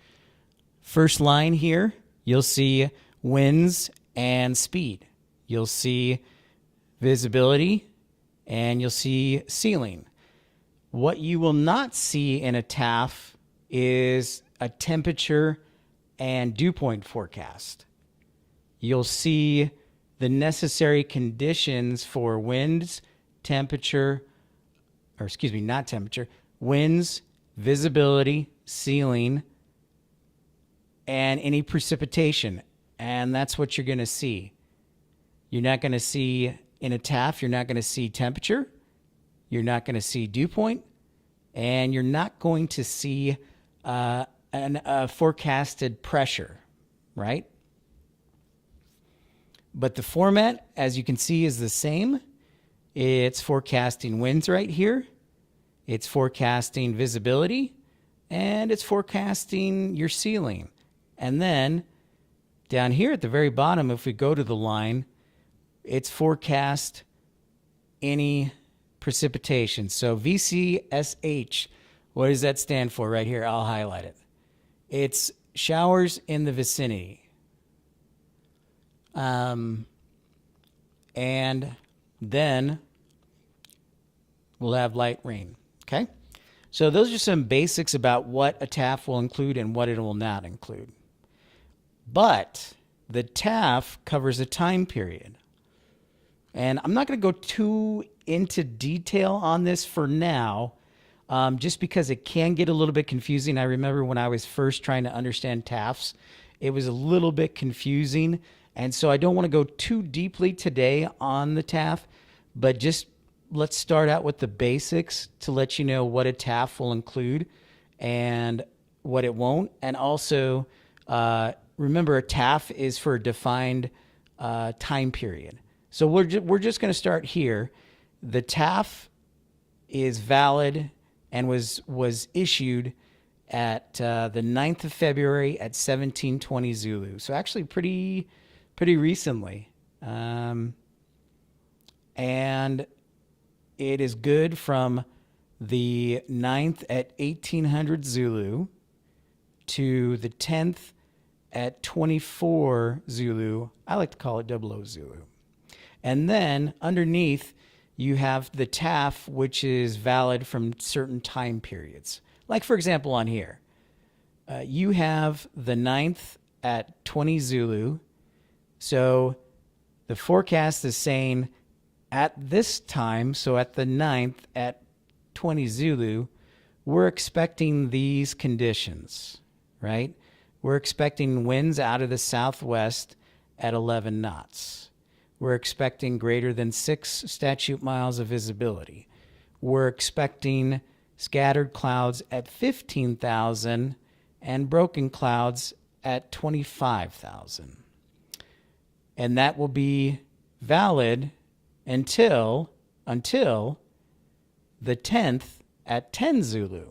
line here, you'll see winds and speed. You'll see visibility, and you'll see ceiling. What you will not see in a TAF is a temperature and dew point forecast. You'll see the necessary conditions for winds, temperature, or excuse me, not temperature, winds, visibility, ceiling, and any precipitation. And that's what you're going to see. You're not going to see in a TAF, you're not going to see temperature, you're not going to see dew point, and you're not going to see a forecasted pressure, right? But the format, as you can see, is the same. It's forecasting winds right here. It's forecasting visibility, and it's forecasting your ceiling. And then down here at the very bottom, if we go to the line, it's forecast any precipitation. So VCSH, what does that stand for right here? I'll highlight it. It's showers in the vicinity. And then we'll have light rain. Okay? So those are some basics about what a TAF will include and what it will not include. But the TAF covers a time period. And I'm not going to go too into detail on this for now, just because it can get a little bit confusing. I remember when I was first trying to understand TAFs, it was a little bit confusing. And so I don't want to go too deeply today on the TAF, but just let's start out with the basics to let you know what a TAF will include and what it won't. And also, remember, a TAF is for a defined time period. So we're just going to start here. The TAF is valid and was issued at the 9th of February at 1720 Zulu. So actually pretty recently. And it is good from the 9th at 1800 Zulu to the 10th at 24 Zulu. I like to call it 00 Zulu. And then underneath, you have the TAF, which is valid from certain time periods. Like, for example, on here, you have the 9th at 20 Zulu. So the forecast is saying at this time, so at the 9th at 20 Zulu, we're expecting these conditions, right? We're expecting winds out of the southwest at 11 knots. We're expecting greater than 6 statute miles of visibility. We're expecting scattered clouds at 15,000 and broken clouds at 25,000. And that will be valid until the 10th at 10 Zulu,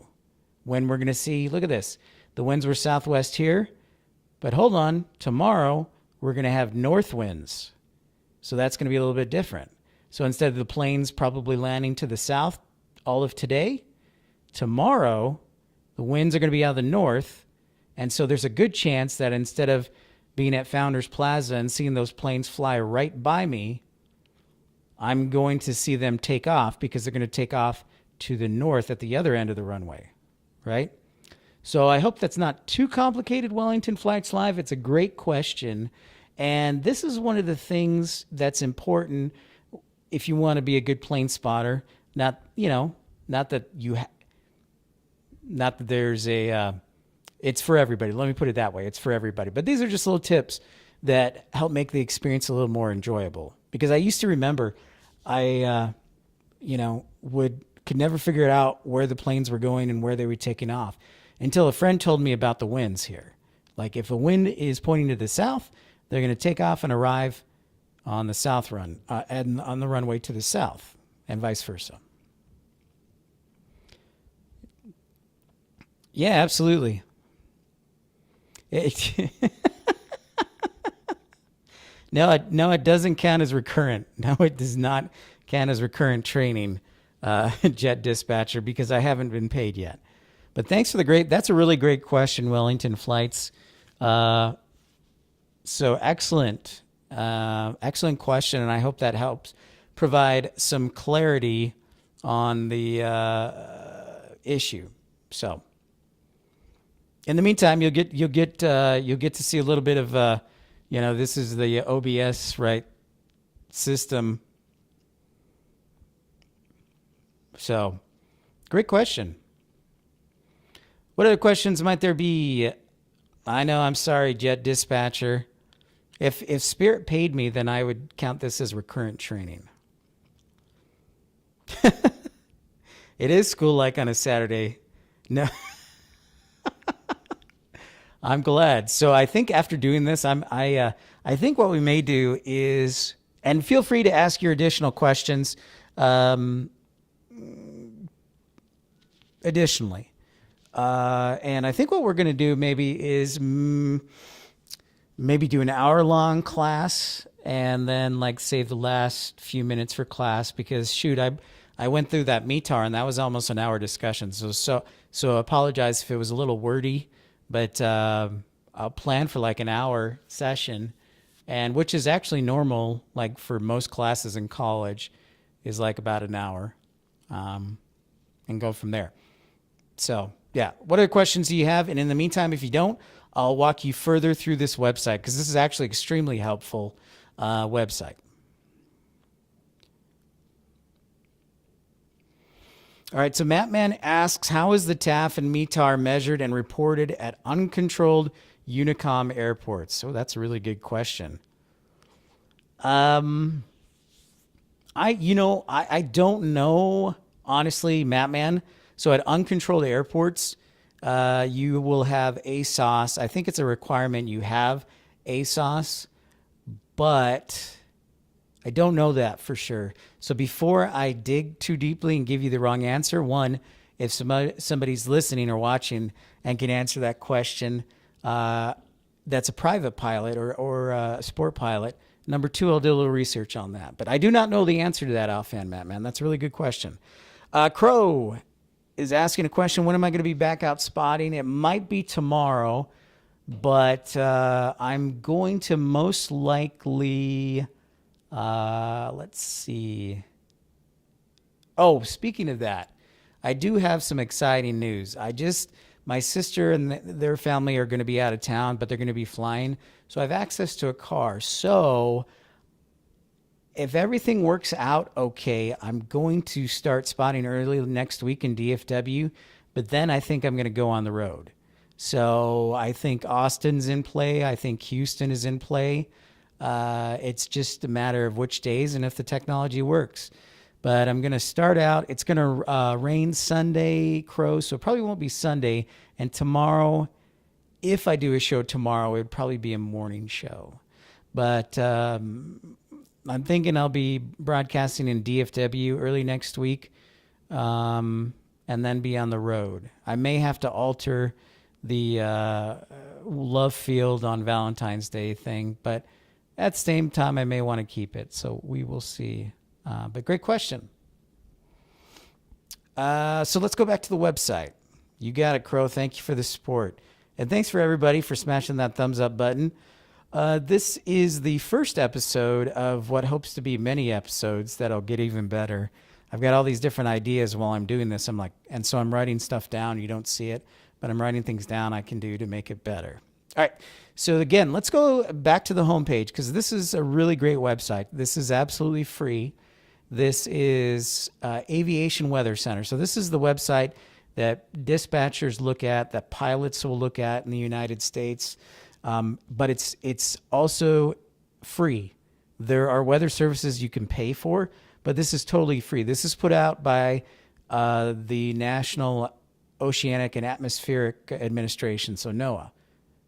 when we're going to see, look at this, the winds were southwest here, but hold on, tomorrow we're going to have north winds. So that's going to be a little bit different. So instead of the planes probably landing to the south all of today, tomorrow the winds are going to be out of the north. And so there's a good chance that instead of being at Founders Plaza and seeing those planes fly right by me, I'm going to see them take off because they're going to take off to the north at the other end of the runway, right? So I hope that's not too complicated, Wellington Flights Live. It's a great question. And this is one of the things that's important if you want to be a good plane spotter. Not that there's a, it's for everybody. Let me put it that way. It's for everybody. But these are just little tips that help make the experience a little more enjoyable. Because I used to remember I could never figure out where the planes were going and where they were taking off until a friend told me about the winds here. Like if a wind is pointing to the south, they're going to take off and arrive on the south run, and on the runway to the south, and vice versa. Yeah, absolutely. No, it doesn't count as recurrent. No, it does not count as recurrent training, jet dispatcher, because I haven't been paid yet. But thanks for that's a really great question, Wellington Flights. So excellent question, and I hope that helps provide some clarity on the issue. So, in the meantime, you'll get to see a little bit of this is the OBS right system. So, great question. What other questions might there be? I know, I'm sorry, Jet Dispatcher. If Spirit paid me, then I would count this as recurrent training. It is school-like on a Saturday. No. I'm glad. So I think after doing this, I think what we may do is, and feel free to ask your additional questions. Additionally, and I think what we're going to do maybe is maybe do an hour-long class and then like save the last few minutes for class, because shoot, I went through that METAR and that was almost an hour discussion. So apologize if it was a little wordy, but I'll plan for like an hour session, and which is actually normal, like for most classes in college, is like about an hour, and go from there. So yeah, what other questions do you have? And in the meantime, if you don't, I'll walk you further through this website, because this is actually extremely helpful website. All right, so Mattman asks, how is the TAF and METAR measured and reported at uncontrolled Unicom airports? So that's a really good question. I don't know, honestly, Mattman. So at uncontrolled airports, you will have ASOS. I think it's a requirement you have ASOS, but I don't know that for sure. So before I dig too deeply and give you the wrong answer, one, if somebody's listening or watching and can answer that question, that's a private pilot or a sport pilot. Number two, I'll do a little research on that. But I do not know the answer to that offhand, Matt. That's a really good question. Crow is asking a question, when am I going to be back out spotting? It might be tomorrow, but I'm going to most likely... let's see. Oh, speaking of that, I do have some exciting news. My sister and their family are going to be out of town, but they're going to be flying. So I have access to a car. So if everything works out okay, I'm going to start spotting early next week in DFW, but then I think I'm going to go on the road. So I think Austin's in play. I think Houston is in play. It's just a matter of which days and if the technology works. But I'm going to start out. It's going to rain Sunday, Crow, so it probably won't be Sunday. And tomorrow, if I do a show tomorrow, it would probably be a morning show. But I'm thinking I'll be broadcasting in DFW early next week, and then be on the road. I may have to alter the Love Field on Valentine's Day thing, but at the same time, I may want to keep it, so we will see. But great question. So let's go back to the website. You got it, Crow. Thank you for the support. And thanks for everybody for smashing that thumbs up button. This is the first episode of what hopes to be many episodes that'll get even better. I've got all these different ideas while I'm doing this. And so I'm writing stuff down. You don't see it, but I'm writing things down I can do to make it better. All right. So again, let's go back to the homepage, because this is a really great website. This is absolutely free. This is Aviation Weather Center. So this is the website that dispatchers look at, that pilots will look at in the United States. But it's also free. There are weather services you can pay for, but this is totally free. This is put out by the National Oceanic and Atmospheric Administration, so NOAA,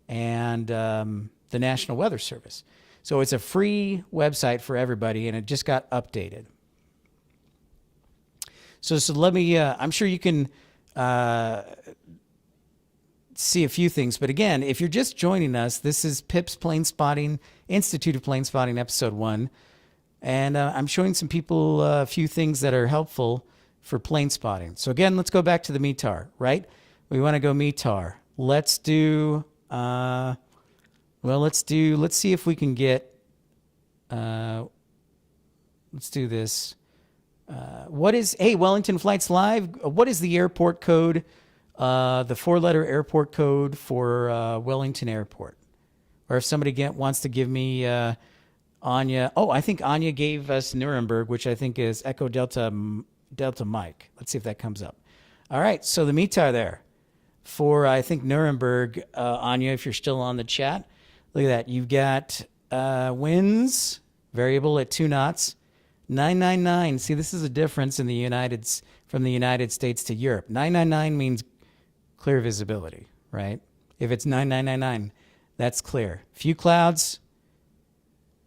and the National Weather Service. So it's a free website for everybody, and it just got updated. So let me, I'm sure you can see a few things. But again, if you're just joining us, this is PIP's Planespotting, Institute of Planespotting, episode 1. And I'm showing some people a few things that are helpful for planespotting. So again, let's go back to the METAR, right? We want to go METAR. Let's do, let's see if we can get, let's do this. Hey, Wellington Flights Live, what is the airport code, the 4-letter airport code for Wellington Airport? Or if somebody wants to give me Anya. Oh, I think Anya gave us Nuremberg, which I think is Echo Delta Mike. Let's see if that comes up. All right, so the METAR there for, I think, Nuremberg, Anya, if you're still on the chat. Look at that. You've got winds, variable at 2 knots, 999. See, this is a difference in from the United States to Europe. 999 means clear visibility, right? If it's 9999, that's clear. Few clouds,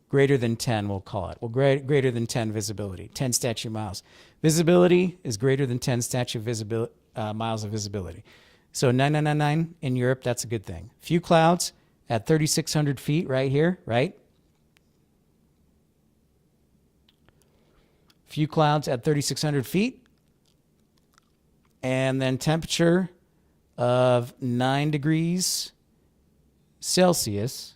greater than 10, we'll call it. Well, greater than 10 visibility, 10 statute miles. Visibility is greater than 10 statute miles of visibility. So 9999 in Europe, that's a good thing. Few clouds at 3,600 feet right here, right? Few clouds at 3,600 feet. And then temperature of 9 degrees Celsius,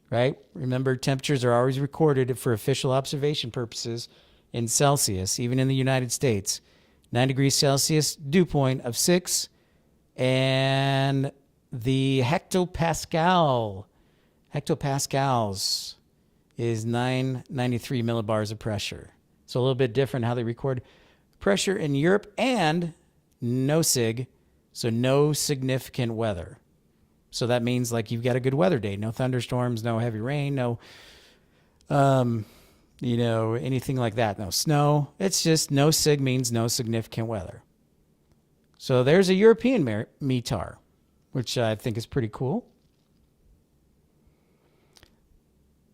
right? Remember, temperatures are always recorded for official observation purposes in Celsius, even in the United States. 9 degrees Celsius, dew point of 6, and the hectopascals is 993 millibars of pressure. So a little bit different how they record pressure in Europe, and no SIG, so no significant weather. So that means like you've got a good weather day, no thunderstorms, no heavy rain, no, anything like that, no snow. It's just no SIG means no significant weather. So there's a European METAR, which I think is pretty cool.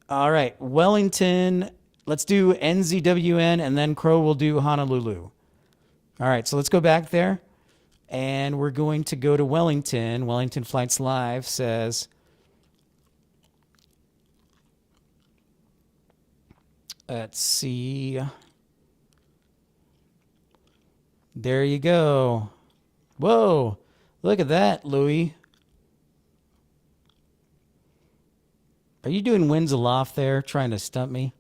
All right, Wellington. Let's do NZWN, and then Crow will do Honolulu. All right, so let's go back there, and we're going to go to Wellington. Wellington Flights Live says, let's see. There you go. Whoa, look at that, Louis. Are you doing winds aloft there, trying to stump me?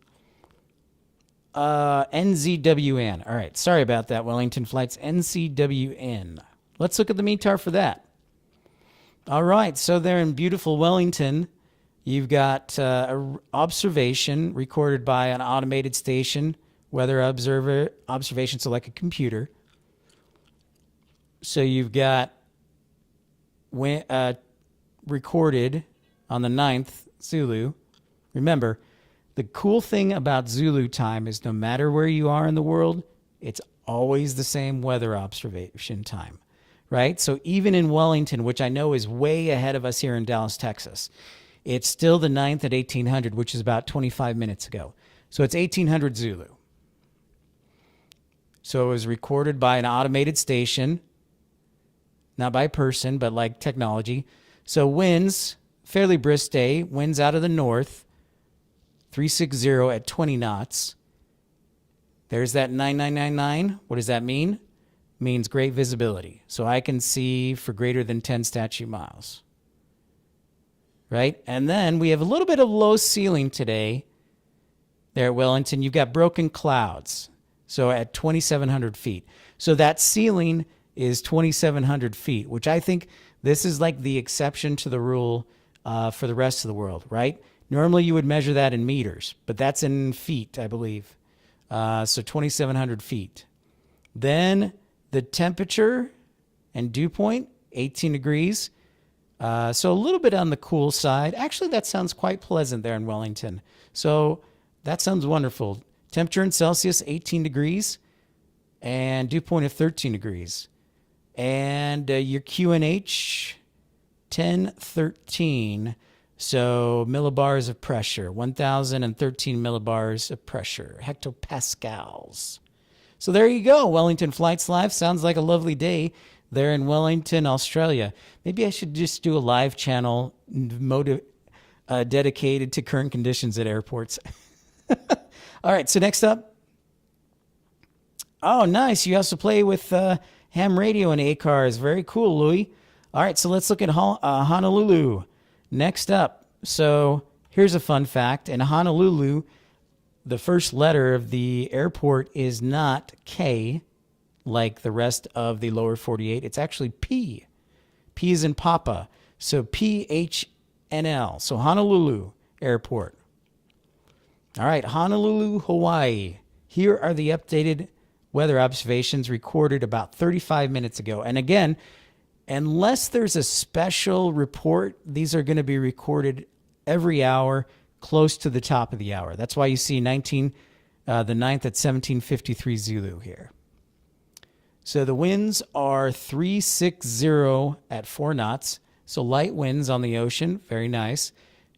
NZWN. All right, sorry about that, Wellington Flights. NCWN. Let's look at the METAR for that. All right, so there in beautiful Wellington, you've got an observation recorded by an automated station, weather observation, so like a computer. So you've got recorded on the 9th, Zulu. Remember, the cool thing about Zulu time is no matter where you are in the world, it's always the same weather observation time, right? So even in Wellington, which I know is way ahead of us here in Dallas, Texas, it's still the 9th at 1800, which is about 25 minutes ago. So it's 1800 Zulu. So it was recorded by an automated station, not by a person, but like technology. So winds, fairly brisk day, winds out of the north, 360 at 20 knots. There's that 9999. What does that mean? Means great visibility. So I can see for greater than 10 statute miles. Right? And then we have a little bit of low ceiling today there at Wellington. You've got broken clouds. So at 2,700 feet. So that ceiling is 2,700 feet, which I think this is like the exception to the rule for the rest of the world, right? Normally you would measure that in meters, but that's in feet, I believe. So 2,700 feet. Then the temperature and dew point, 18 degrees. So a little bit on the cool side. Actually, that sounds quite pleasant there in Wellington. So that sounds wonderful. Temperature in Celsius, 18 degrees. And dew point of 13 degrees. And your QNH, 1013. So millibars of pressure, 1,013 millibars of pressure, hectopascals. So there you go, Wellington Flights Live. Sounds like a lovely day there in Wellington, Australia. Maybe I should just do a live channel dedicated to current conditions at airports. All right, so next up. Oh, nice. You also play with ham radio and ACARs. Very cool, Louis. All right, so let's look at Honolulu. Next up, so here's a fun fact. In Honolulu, the first letter of the airport is not K like the rest of the lower 48. It's actually P. P is in Papa. So PHNL. So Honolulu Airport. All right, Honolulu, Hawaii. Here are the updated weather observations recorded about 35 minutes ago. And again, unless there's a special report, these are going to be recorded every hour close to the top of the hour. That's why you see the 9th at 17:53 Zulu here. So the winds are 360 at 4 knots. So light winds on the ocean, very nice.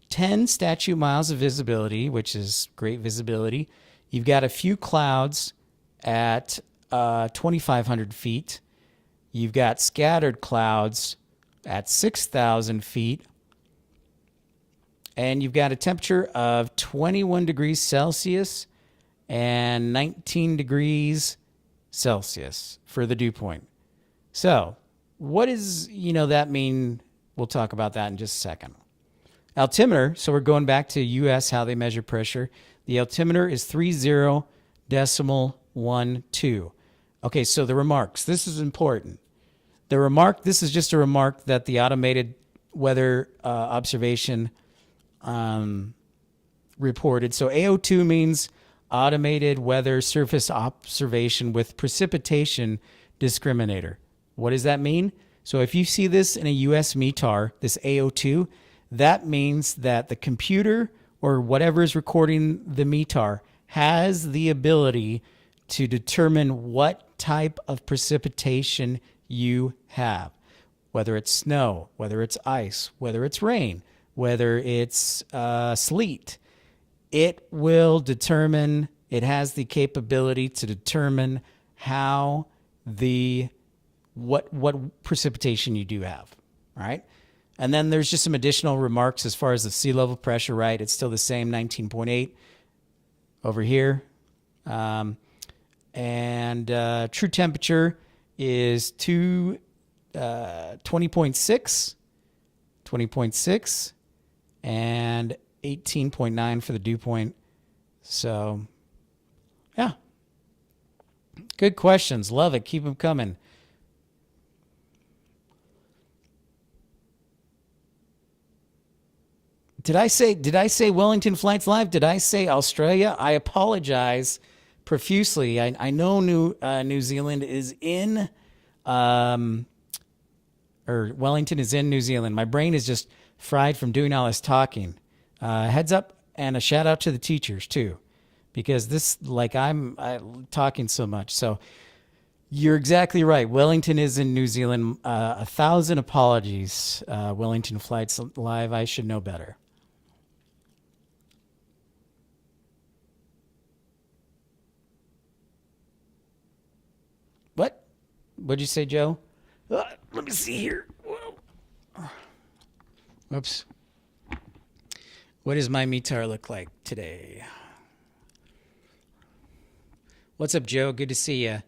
10 statute miles of visibility, which is great visibility. You've got a few clouds at 2,500 feet. You've got scattered clouds at 6,000 feet. And you've got a temperature of 21 degrees Celsius and 19 degrees Celsius for the dew point. So what does, that mean? We'll talk about that in just a second. Altimeter, so we're going back to U.S., how they measure pressure. The altimeter is 30.12. Okay, so the remarks. This is important. This is just a remark that the automated weather observation reported. So AO2 means automated weather surface observation with precipitation discriminator. What does that mean? So if you see this in a US METAR, this AO2, that means that the computer or whatever is recording the METAR has the ability to determine what type of precipitation you have, whether it's snow, whether it's ice, whether it's rain, whether it's sleet. It will determine, it has the capability to determine how what precipitation you do have, all right? And then there's just some additional remarks as far as the sea level pressure, right? It's still the same, 19.8 over here. And true temperature is 20.6, and 18.9 for the dew point. So, yeah. Good questions. Love it. Keep them coming. Did I say Wellington Flights Live? Did I say Australia? I apologize profusely. I know New Zealand is in, or Wellington is in New Zealand. My brain is just fried from doing all this talking. Heads up and a shout out to the teachers too, because I'm talking so much. So you're exactly right. Wellington is in New Zealand. 1,000 apologies. Wellington Flights Live. I should know better. What'd you say, Joe? Let me see here. Whoa. Oops. What does my METAR look like today? What's up, Joe? Good to see you.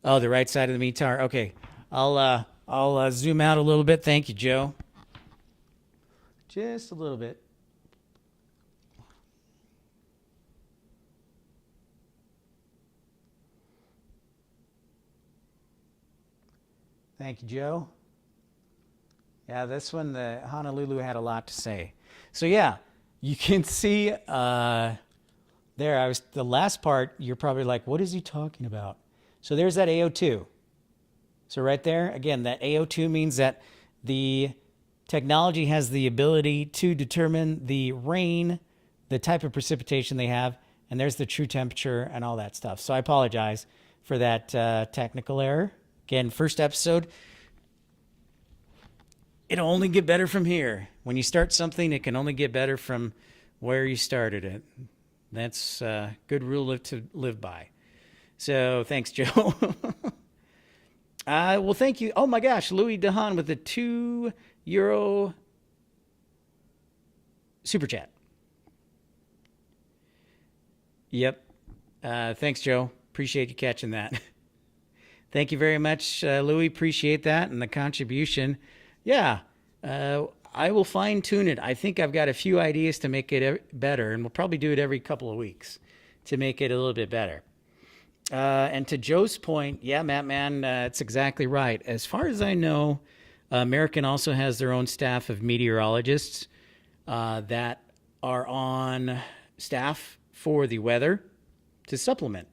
Oh, the right side of the METAR. Okay. I'll zoom out a little bit. Thank you, Joe. Just a little bit. Thank you, Joe. Yeah, this one, the Honolulu had a lot to say. So yeah, you can see the last part, you're probably like, what is he talking about? So there's that AO2. So right there, again, that AO2 means that the technology has the ability to determine the rain, the type of precipitation they have, and there's the true temperature and all that stuff. So I apologize for that technical error. Again, first episode, it'll only get better from here. When you start something, it can only get better from where you started it. That's a good rule to live by. So thanks, Joe. Well, thank you. Oh my gosh, Louis Dehan with the €2 super chat. Yep. Thanks, Joe. Appreciate you catching that. Thank you very much, Louis. Appreciate that and the contribution. Yeah, I will fine tune it. I think I've got a few ideas to make it better, and we'll probably do it every couple of weeks to make it a little bit better. And to Joe's point, yeah, Matt, man, it's exactly right. As far as I know, American also has their own staff of meteorologists that are on staff for the weather to supplement.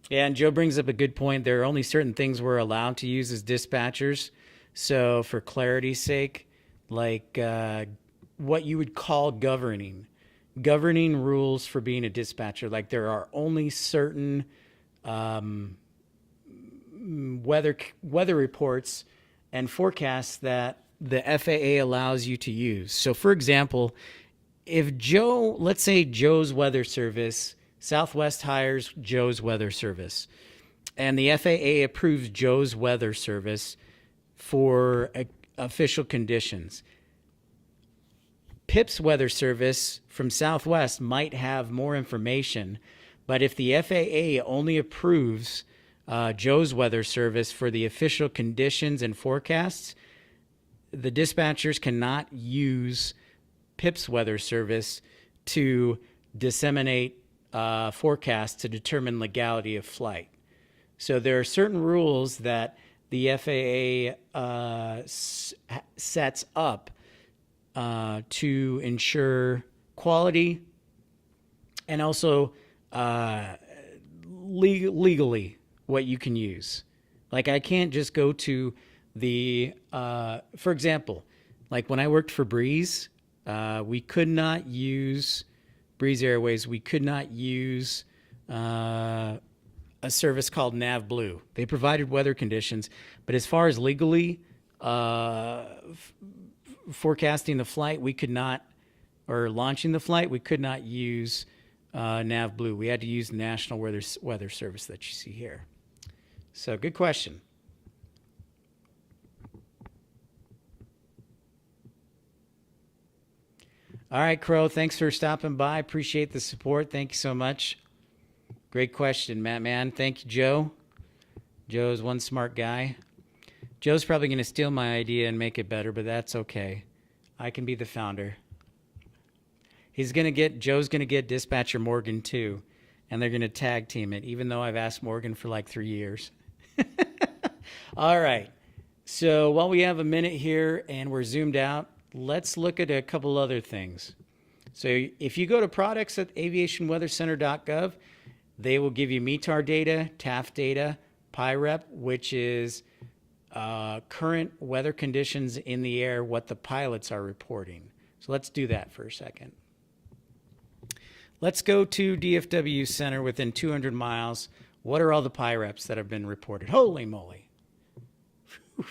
Yeah, and Joe brings up a good point. There are only certain things we're allowed to use as dispatchers. So for clarity's sake, like what you would call governing rules for being a dispatcher. Like there are only certain weather reports and forecasts that the FAA allows you to use. So for example, if Joe, let's say Joe's weather service, Southwest hires Joe's weather service, and the FAA approves Joe's weather service for official conditions. PIP's weather service from Southwest might have more information, but if the FAA only approves Joe's weather service for the official conditions and forecasts, the dispatchers cannot use PIP's weather service to disseminate forecasts to determine legality of flight. So there are certain rules that the FAA sets up to ensure quality and also legally what you can use. Like I can't just go to the, for example, like when I worked for Breeze, we could not use Breeze Airways. We could not use a service called NavBlue. They provided weather conditions, but as far as legally forecasting the flight, we could not, or launching the flight, we could not use NavBlue. We had to use the National Weather Service that you see here. So good question. All right, Crow, thanks for stopping by. Appreciate the support. Thank you so much. Great question, Matt, man. Thank you, Joe. Joe's one smart guy. Joe's probably going to steal my idea and make it better, but that's okay. I can be the founder. Joe's going to get Dispatcher Morgan too, and they're going to tag team it, even though I've asked Morgan for like 3 years. All right. So while we have a minute here and we're zoomed out, let's look at a couple other things. So if you go to products at aviationweathercenter.gov, they will give you METAR data, TAF data, PIREP, which is current weather conditions in the air, what the pilots are reporting. So let's do that for a second. Let's go to DFW Center within 200 miles. What are all the PIREPs that have been reported? Holy moly. Whew,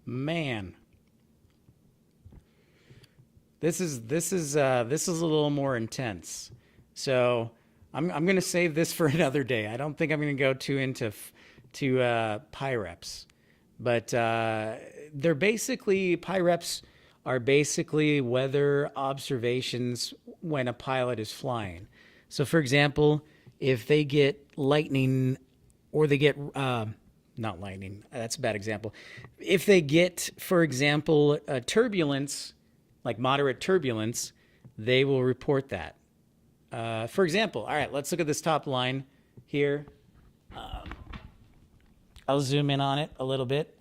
man. This is a little more intense. So I'm going to save this for another day. I don't think I'm going to go too into PIREPs. But they're basically, PIREPs are basically weather observations when a pilot is flying. So for example, if they get lightning or they get, not lightning, that's a bad example. If they get, for example, turbulence, like moderate turbulence, they will report that. For example, all right, let's look at this top line here. I'll zoom in on it a little bit.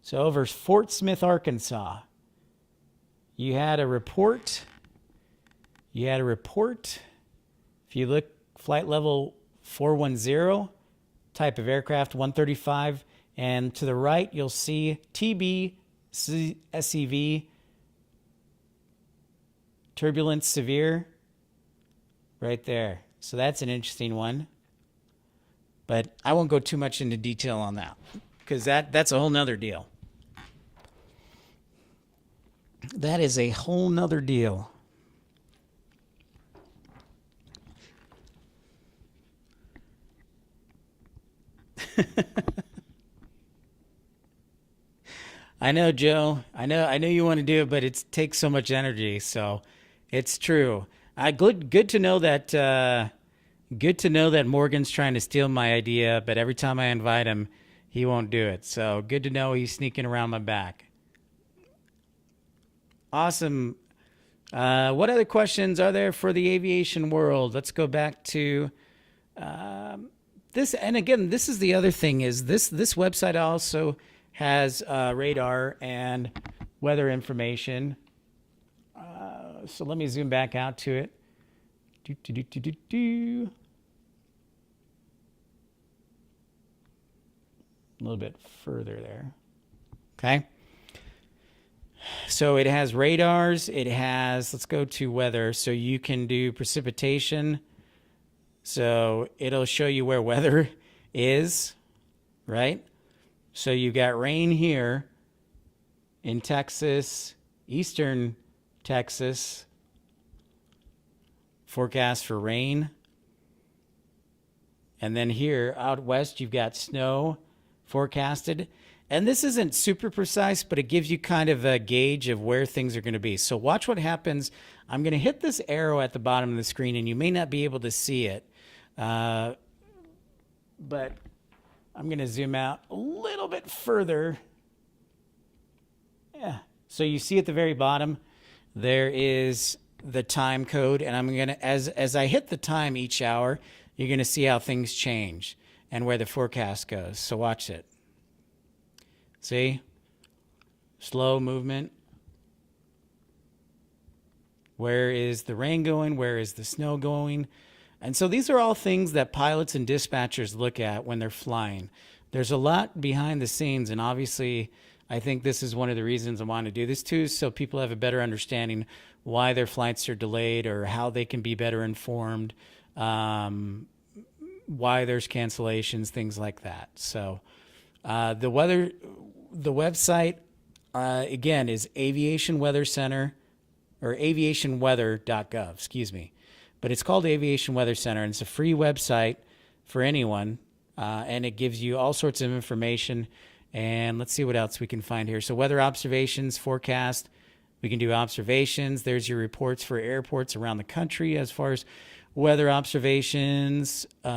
So over Fort Smith, Arkansas, you had a report. If you look, flight level 410, type of aircraft 135, and to the right you'll see TB SEV, turbulence severe, right there. So that's an interesting one. But I won't go too much into detail on that because that's a whole nother deal. That is a whole nother deal. I know, Joe. I know you want to do it, but it takes so much energy. So it's true. Good to know that. Good to know that Morgan's trying to steal my idea, but every time I invite him, he won't do it. So good to know he's sneaking around my back. Awesome. What other questions are there for the aviation world? Let's go back to this, and again, this is the other thing, is this website also has radar and weather information. So let me zoom back out to it. A little bit further there. Okay. So it has radars. It has, let's go to weather. So you can do precipitation. So it'll show you where weather is, right? So you got rain here in Texas, eastern Texas, forecast for rain. And then here out west, you've got snow forecasted. And this isn't super precise, but it gives you kind of a gauge of where things are going to be. So watch what happens. I'm going to hit this arrow at the bottom of the screen, and you may not be able to see it. But I'm going to zoom out a little bit further. Yeah. So you see at the very bottom, there is the time code. And I'm going to, as I hit the time each hour, you're going to see how things change and where the forecast goes. So watch it. See? Slow movement. Where is the rain going? Where is the snow going? And so these are all things that pilots and dispatchers look at when they're flying. There's a lot behind the scenes, and obviously I think this is one of the reasons I want to do this too, so people have a better understanding why their flights are delayed or how they can be better informed, why there's cancellations, things like that. So the website, again, is Aviation Weather Center, or aviationweather.gov, excuse me. But it's called Aviation Weather Center, and it's a free website for anyone, and it gives you all sorts of information. And let's see what else we can find here. So weather observations, forecast. We can do observations. There's your reports for airports around the country as far as weather observations. What's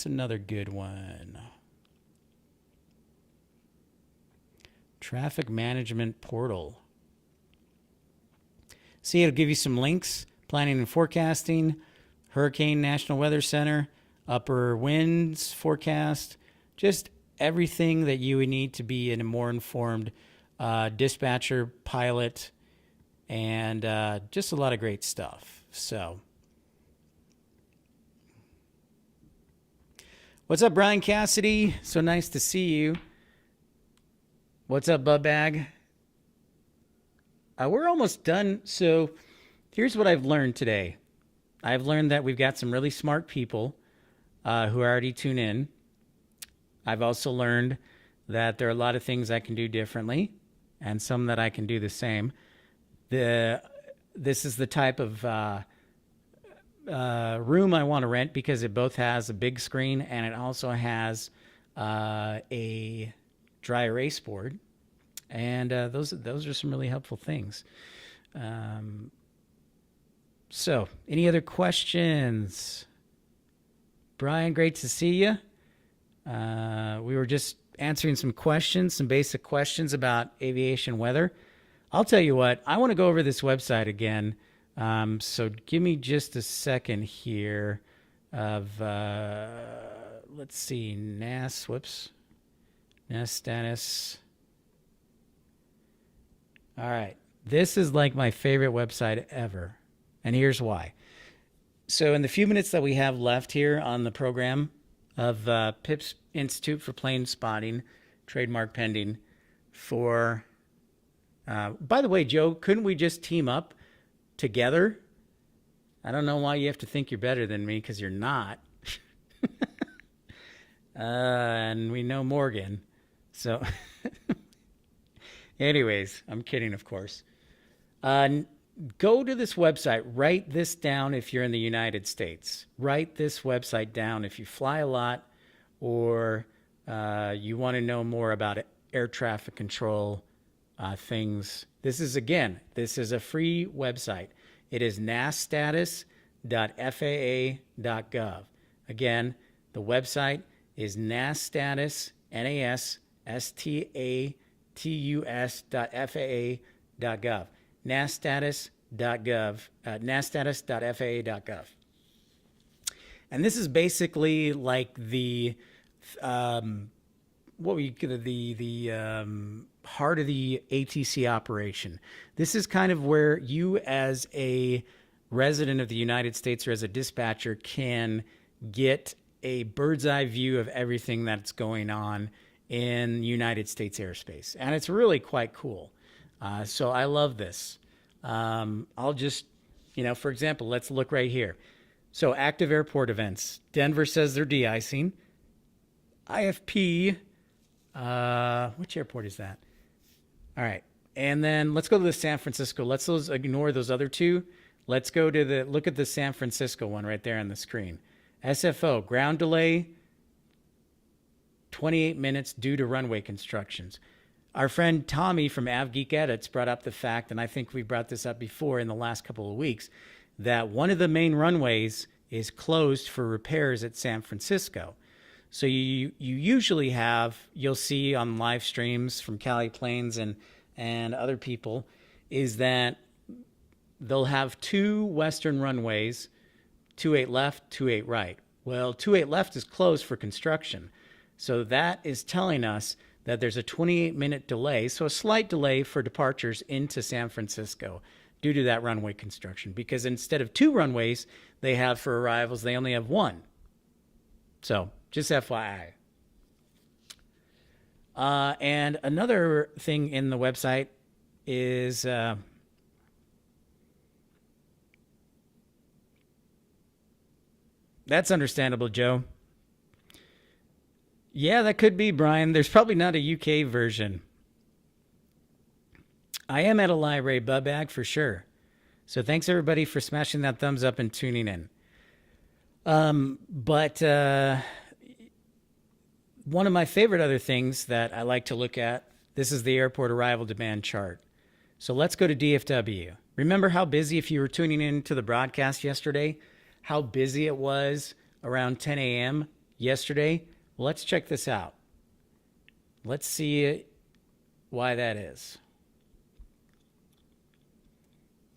another good one? Traffic management portal. See, it'll give you some links. Planning and forecasting, Hurricane National Weather Center, upper winds forecast, just everything that you would need to be in a more informed dispatcher, pilot, and just a lot of great stuff. So, what's up, Brian Cassidy? So nice to see you. What's up, Bubbag? We're almost done. So here's what I've learned today. I've learned that we've got some really smart people who already tune in. I've also learned that there are a lot of things I can do differently and some that I can do the same. This is the type of room I want to rent because it both has a big screen and it also has a dry erase board. And those are some really helpful things. So, any other questions? Brian, great to see you. We were just answering some questions, some basic questions about aviation weather. I'll tell you what, I want to go over this website again. So give me just a second here of, let's see, NAS status. All right. This is like my favorite website ever. And here's why. So in the few minutes that we have left here on the program of PIP's Institute for Planespotting, trademark pending, for, by the way, Joe, couldn't we just team up together? I don't know why you have to think you're better than me, because you're not. And we know Morgan. So anyways, I'm kidding, of course. Go to this website. Write this down if you're in the United States. Write this website down if you fly a lot or you want to know more about air traffic control things. This is a free website. It is nasstatus.faa.gov. Again, the website is nasstatus, nasstatus.faa.gov. nasstatus.gov, nasstatus.faa.gov. And this is basically like the what we the heart of the ATC operation. This is kind of where you, as a resident of the United States or as a dispatcher, can get a bird's eye view of everything that's going on in United States airspace. And it's really quite cool. So I love this. I'll just, for example, let's look right here. So active airport events. Denver says they're de-icing. IFP, which airport is that? All right. And then let's go to the San Francisco. Let's ignore those other two. Let's go to look at the San Francisco one right there on the screen. SFO, ground delay, 28 minutes due to runway constructions. Our friend Tommy from AvGeek Edits brought up the fact, and I think we brought this up before in the last couple of weeks, that one of the main runways is closed for repairs at San Francisco. So you usually you'll see on live streams from Cali Planes and other people, is that they'll have two western runways, 28 left, 28 right. Well, 28 left is closed for construction. So that is telling us that there's a 28-minute delay, so a slight delay for departures into San Francisco due to that runway construction. Because instead of two runways they have for arrivals, they only have one. So just FYI. And another thing in the website is that's understandable, Joe. Yeah, that could be, Brian. There's probably not a UK version. I am at a library bug for sure. So thanks everybody for smashing that thumbs up and tuning in. But one of my favorite other things that I like to look at, this is the airport arrival demand chart. So let's go to DFW. Remember how busy, if you were tuning in to the broadcast yesterday, how busy it was around 10 a.m. yesterday? Well, let's check this out. Let's see why that is.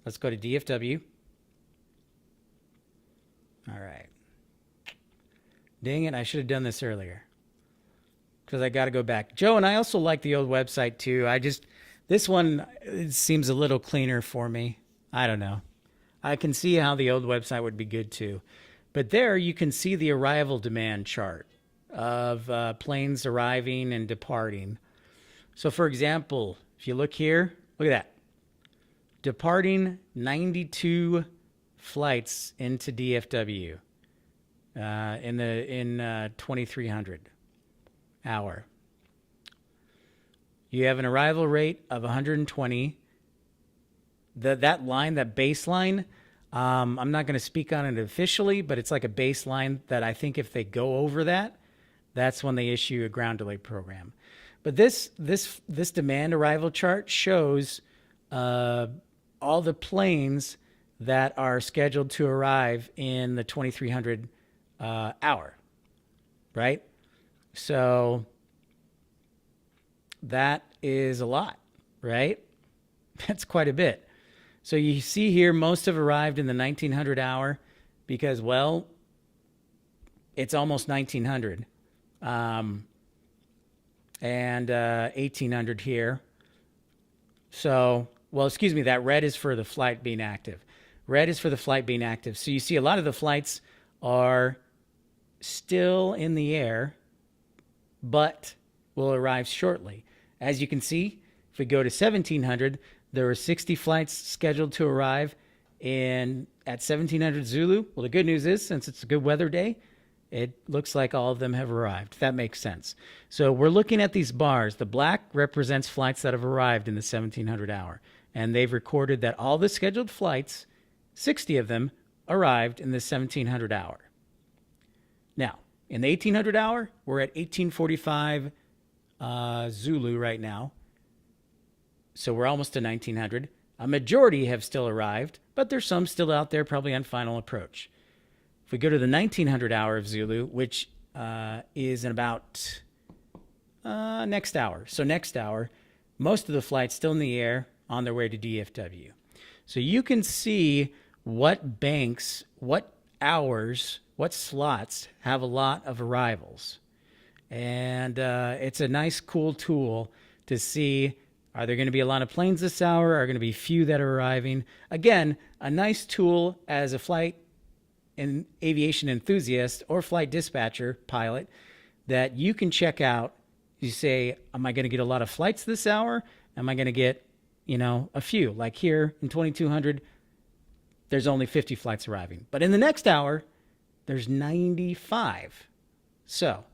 Let's go to DFW. All right. Dang it, I should have done this earlier, because I got to go back. Joe, and I also like the old website too. This one, it seems a little cleaner for me. I don't know. I can see how the old website would be good too. But there you can see the arrival demand chart of planes arriving and departing. So for example, if you look here, look at that. Departing 92 flights into DFW in 2300 hour. You have an arrival rate of 120. That line, that baseline, I'm not going to speak on it officially, but it's like a baseline that I think if they go over that, that's when they issue a ground delay program. But this demand arrival chart shows all the planes that are scheduled to arrive in the 2300 hour, right? So that is a lot, right? That's quite a bit. So you see here, most have arrived in the 1900 hour because, well, it's almost 1900. And 1800 here. So, well, excuse me, that red is for the flight being active. Red is for the flight being active. So you see a lot of the flights are still in the air, but will arrive shortly. As you can see, if we go to 1700, there were 60 flights scheduled to arrive at 1700 Zulu. Well, the good news is, since it's a good weather day, it looks like all of them have arrived. That makes sense. So we're looking at these bars. The black represents flights that have arrived in the 1700 hour. And they've recorded that all the scheduled flights, 60 of them, arrived in the 1700 hour. Now, in the 1800 hour, we're at 1845 Zulu right now. So we're almost to 1900. A majority have still arrived, but there's some still out there probably on final approach. If we go to the 1900 hour of Zulu, which is in about next hour. So next hour, most of the flights still in the air on their way to DFW. So you can see what banks, what what slots have a lot of arrivals. And it's a nice, cool tool to see, are there going to be a lot of planes this hour? Are there going to be few that are arriving? Again, a nice tool as a flight and aviation enthusiast or flight dispatcher pilot that you can check out. You say, am I going to get a lot of flights this hour? Am I going to get, a few? Like here in 2200, there's only 50 flights arriving. But in the next hour, there's 95. So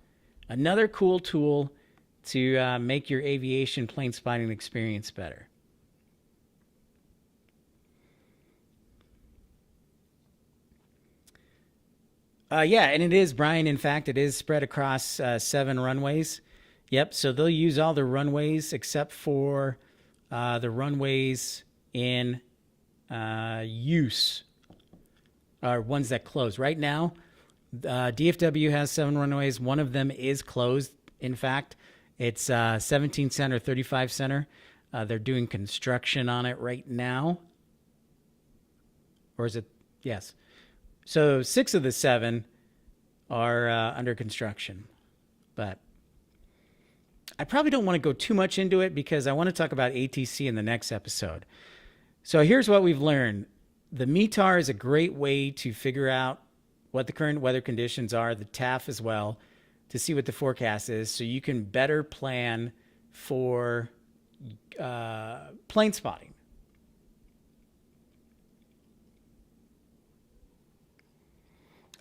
another cool tool to make your aviation plane spotting experience better. Yeah, and it is, Brian. In fact, it is spread across 7 runways. Yep, so they'll use all the runways except for the runways in use, or ones that close. Right now, DFW has 7 runways. One of them is closed. In fact, it's 17 Center, 35 Center. They're doing construction on it right now. Or is it? Yes. So 6 of the 7 are under construction. But I probably don't want to go too much into it because I want to talk about ATC in the next episode. So here's what we've learned. The METAR is a great way to figure out what the current weather conditions are, the TAF as well, to see what the forecast is so you can better plan for plane spotting.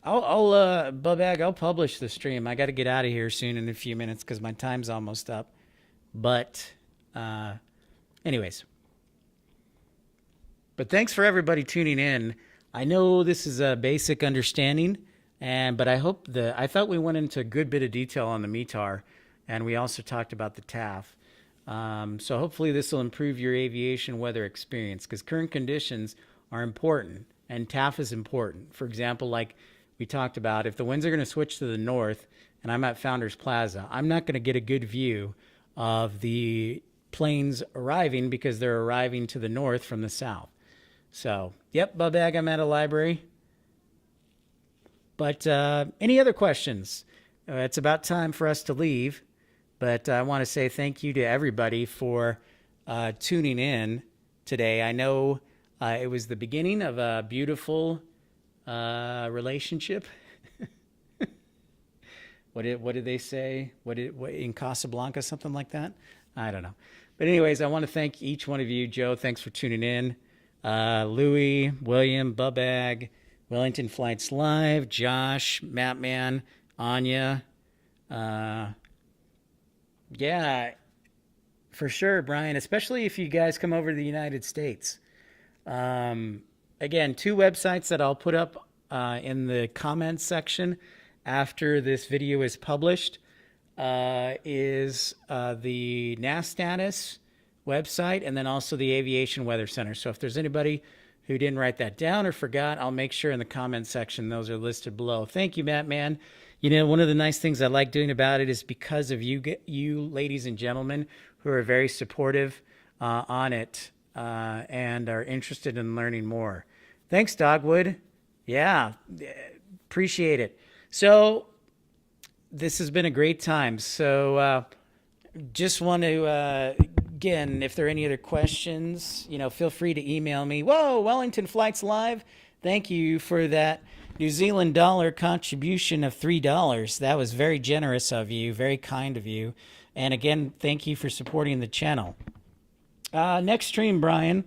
I'll publish the stream. I got to get out of here soon in a few minutes because my time's almost up. But anyways. But thanks for everybody tuning in. I know this is a basic understanding, but I thought we went into a good bit of detail on the METAR, and we also talked about the TAF. So hopefully this will improve your aviation weather experience because current conditions are important, and TAF is important. For example, like we talked about, if the winds are going to switch to the north and I'm at Founders Plaza, I'm not going to get a good view of the planes arriving because they're arriving to the north from the south. So, yep, Bubag, I'm at a library. But any other questions? It's about time for us to leave. But I want to say thank you to everybody for tuning in today. I know it was the beginning of a beautiful relationship. What did they say? What in Casablanca, something like that? I don't know. But anyways, I want to thank each one of you. Joe, thanks for tuning in. Louie, William, Bubag, Wellington Flights Live, Josh, Mapman, Anya. Yeah, for sure, Brian, especially if you guys come over to the United States. Again, 2 websites that I'll put up in the comments section after this video is published is the NAS status website and then also the Aviation Weather Center. So if there's anybody who didn't write that down or forgot, I'll make sure in the comments section those are listed below. Thank you, Matt, man. One of the nice things I like doing about it is because of you ladies and gentlemen who are very supportive on it and are interested in learning more. Thanks, Dogwood. Yeah, appreciate it. So this has been a great time. So just want to, again, if there are any other questions, feel free to email me. Whoa, Wellington Flights Live. Thank you for that New Zealand dollar contribution of $3. That was very generous of you, very kind of you. And again, thank you for supporting the channel. Next stream, Brian.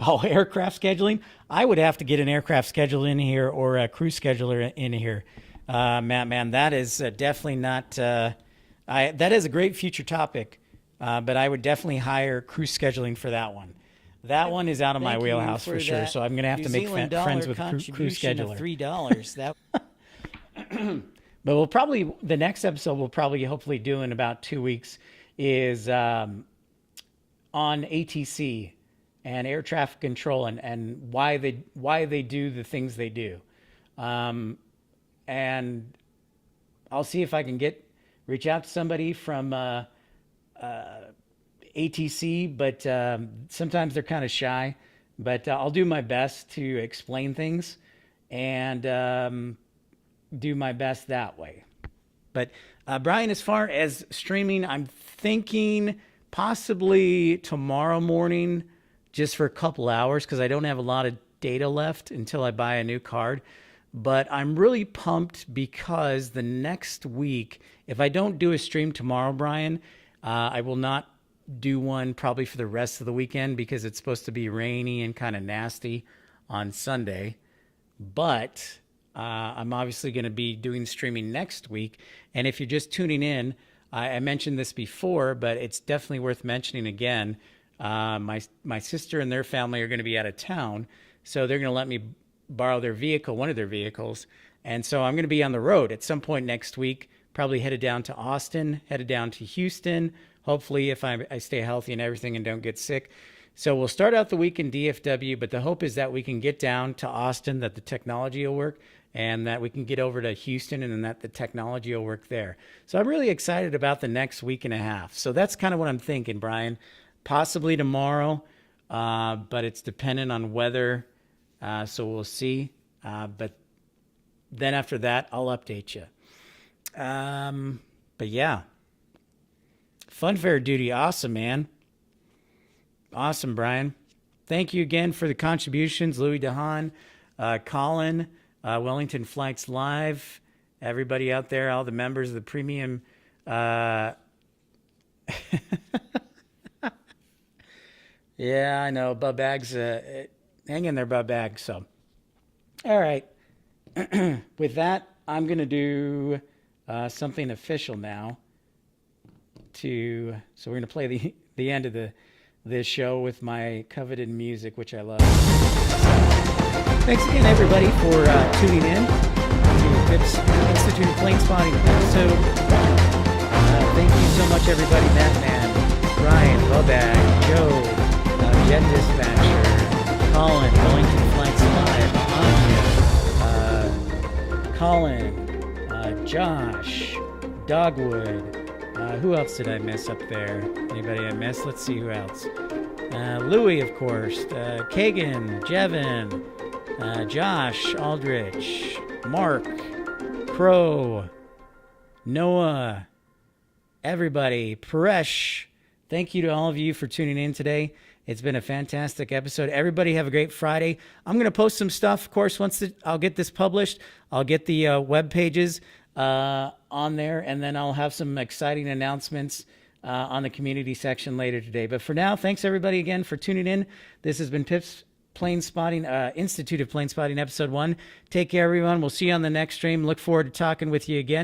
Oh, aircraft scheduling? I would have to get an aircraft schedule in here or a crew scheduler in here. Matt, man, that is definitely not... that is a great future topic, but I would definitely hire crew scheduling for that one. That one is out of my wheelhouse for sure, so I'm going to have to make friends with crew scheduler. $3. That. But we'll probably, the next episode we'll probably hopefully do in about 2 weeks is on ATC and air traffic control and why they do the things they do. And I'll see if I can reach out to somebody from ATC, but sometimes they're kind of shy. But I'll do my best to explain things and do my best that way. But Brian, as far as streaming, I'm thinking possibly tomorrow morning, just for a couple hours, because I don't have a lot of data left until I buy a new card. But I'm really pumped because the next week, if I don't do a stream tomorrow, Brian, I will not do one probably for the rest of the weekend because it's supposed to be rainy and kind of nasty on Sunday. But I'm obviously going to be doing streaming next week. And if you're just tuning in, I mentioned this before, but it's definitely worth mentioning again. My sister and their family are going to be out of town, so they're going to let me borrow their vehicle, one of their vehicles. And so I'm going to be on the road at some point next week, probably headed down to Austin, headed down to Houston, hopefully if I stay healthy and everything and don't get sick. So we'll start out the week in DFW, but the hope is that we can get down to Austin, that the technology will work, and that we can get over to Houston and then that the technology will work there. So I'm really excited about the next week and a half. So that's kind of what I'm thinking, Brian. Possibly tomorrow, but it's dependent on weather, so we'll see. But then after that, I'll update you. But yeah, Funfair duty, awesome, man. Awesome, Brian. Thank you again for the contributions, Louis DeHaan, Colin, Wellington Flights Live, everybody out there, all the members of the premium. Yeah, I know, Bub Bags. Hang in there, Bub Bags. So, all right. With that, I'm going to do something official now. So we're going to play the end of this show with my coveted music, which I love. Thanks again, everybody, for tuning in to PIP's Institute of Planespotting episode 1. Thank you so much, everybody. Batman, Brian, Bubag, Joe, Jet Dispatcher, Colin, Wellington Flights Live, Anya, Colin, Josh, Dogwood. Who else did I miss up there? Anybody I missed? Let's see who else. Louie, of course. Kagan, Jevin, Josh, Aldrich, Mark, Crow, Noah, everybody, Paresh. Thank you to all of you for tuning in today. It's been a fantastic episode. Everybody have a great Friday. I'm going to post some stuff. Of course, once I'll get this published, I'll get the web pages on there, and then I'll have some exciting announcements on the community section later today. But for now, thanks everybody again for tuning in. This has been Pip's Planespotting, Institute of Planespotting, episode 1. Take care, everyone. We'll see you on the next stream. Look forward to talking with you again.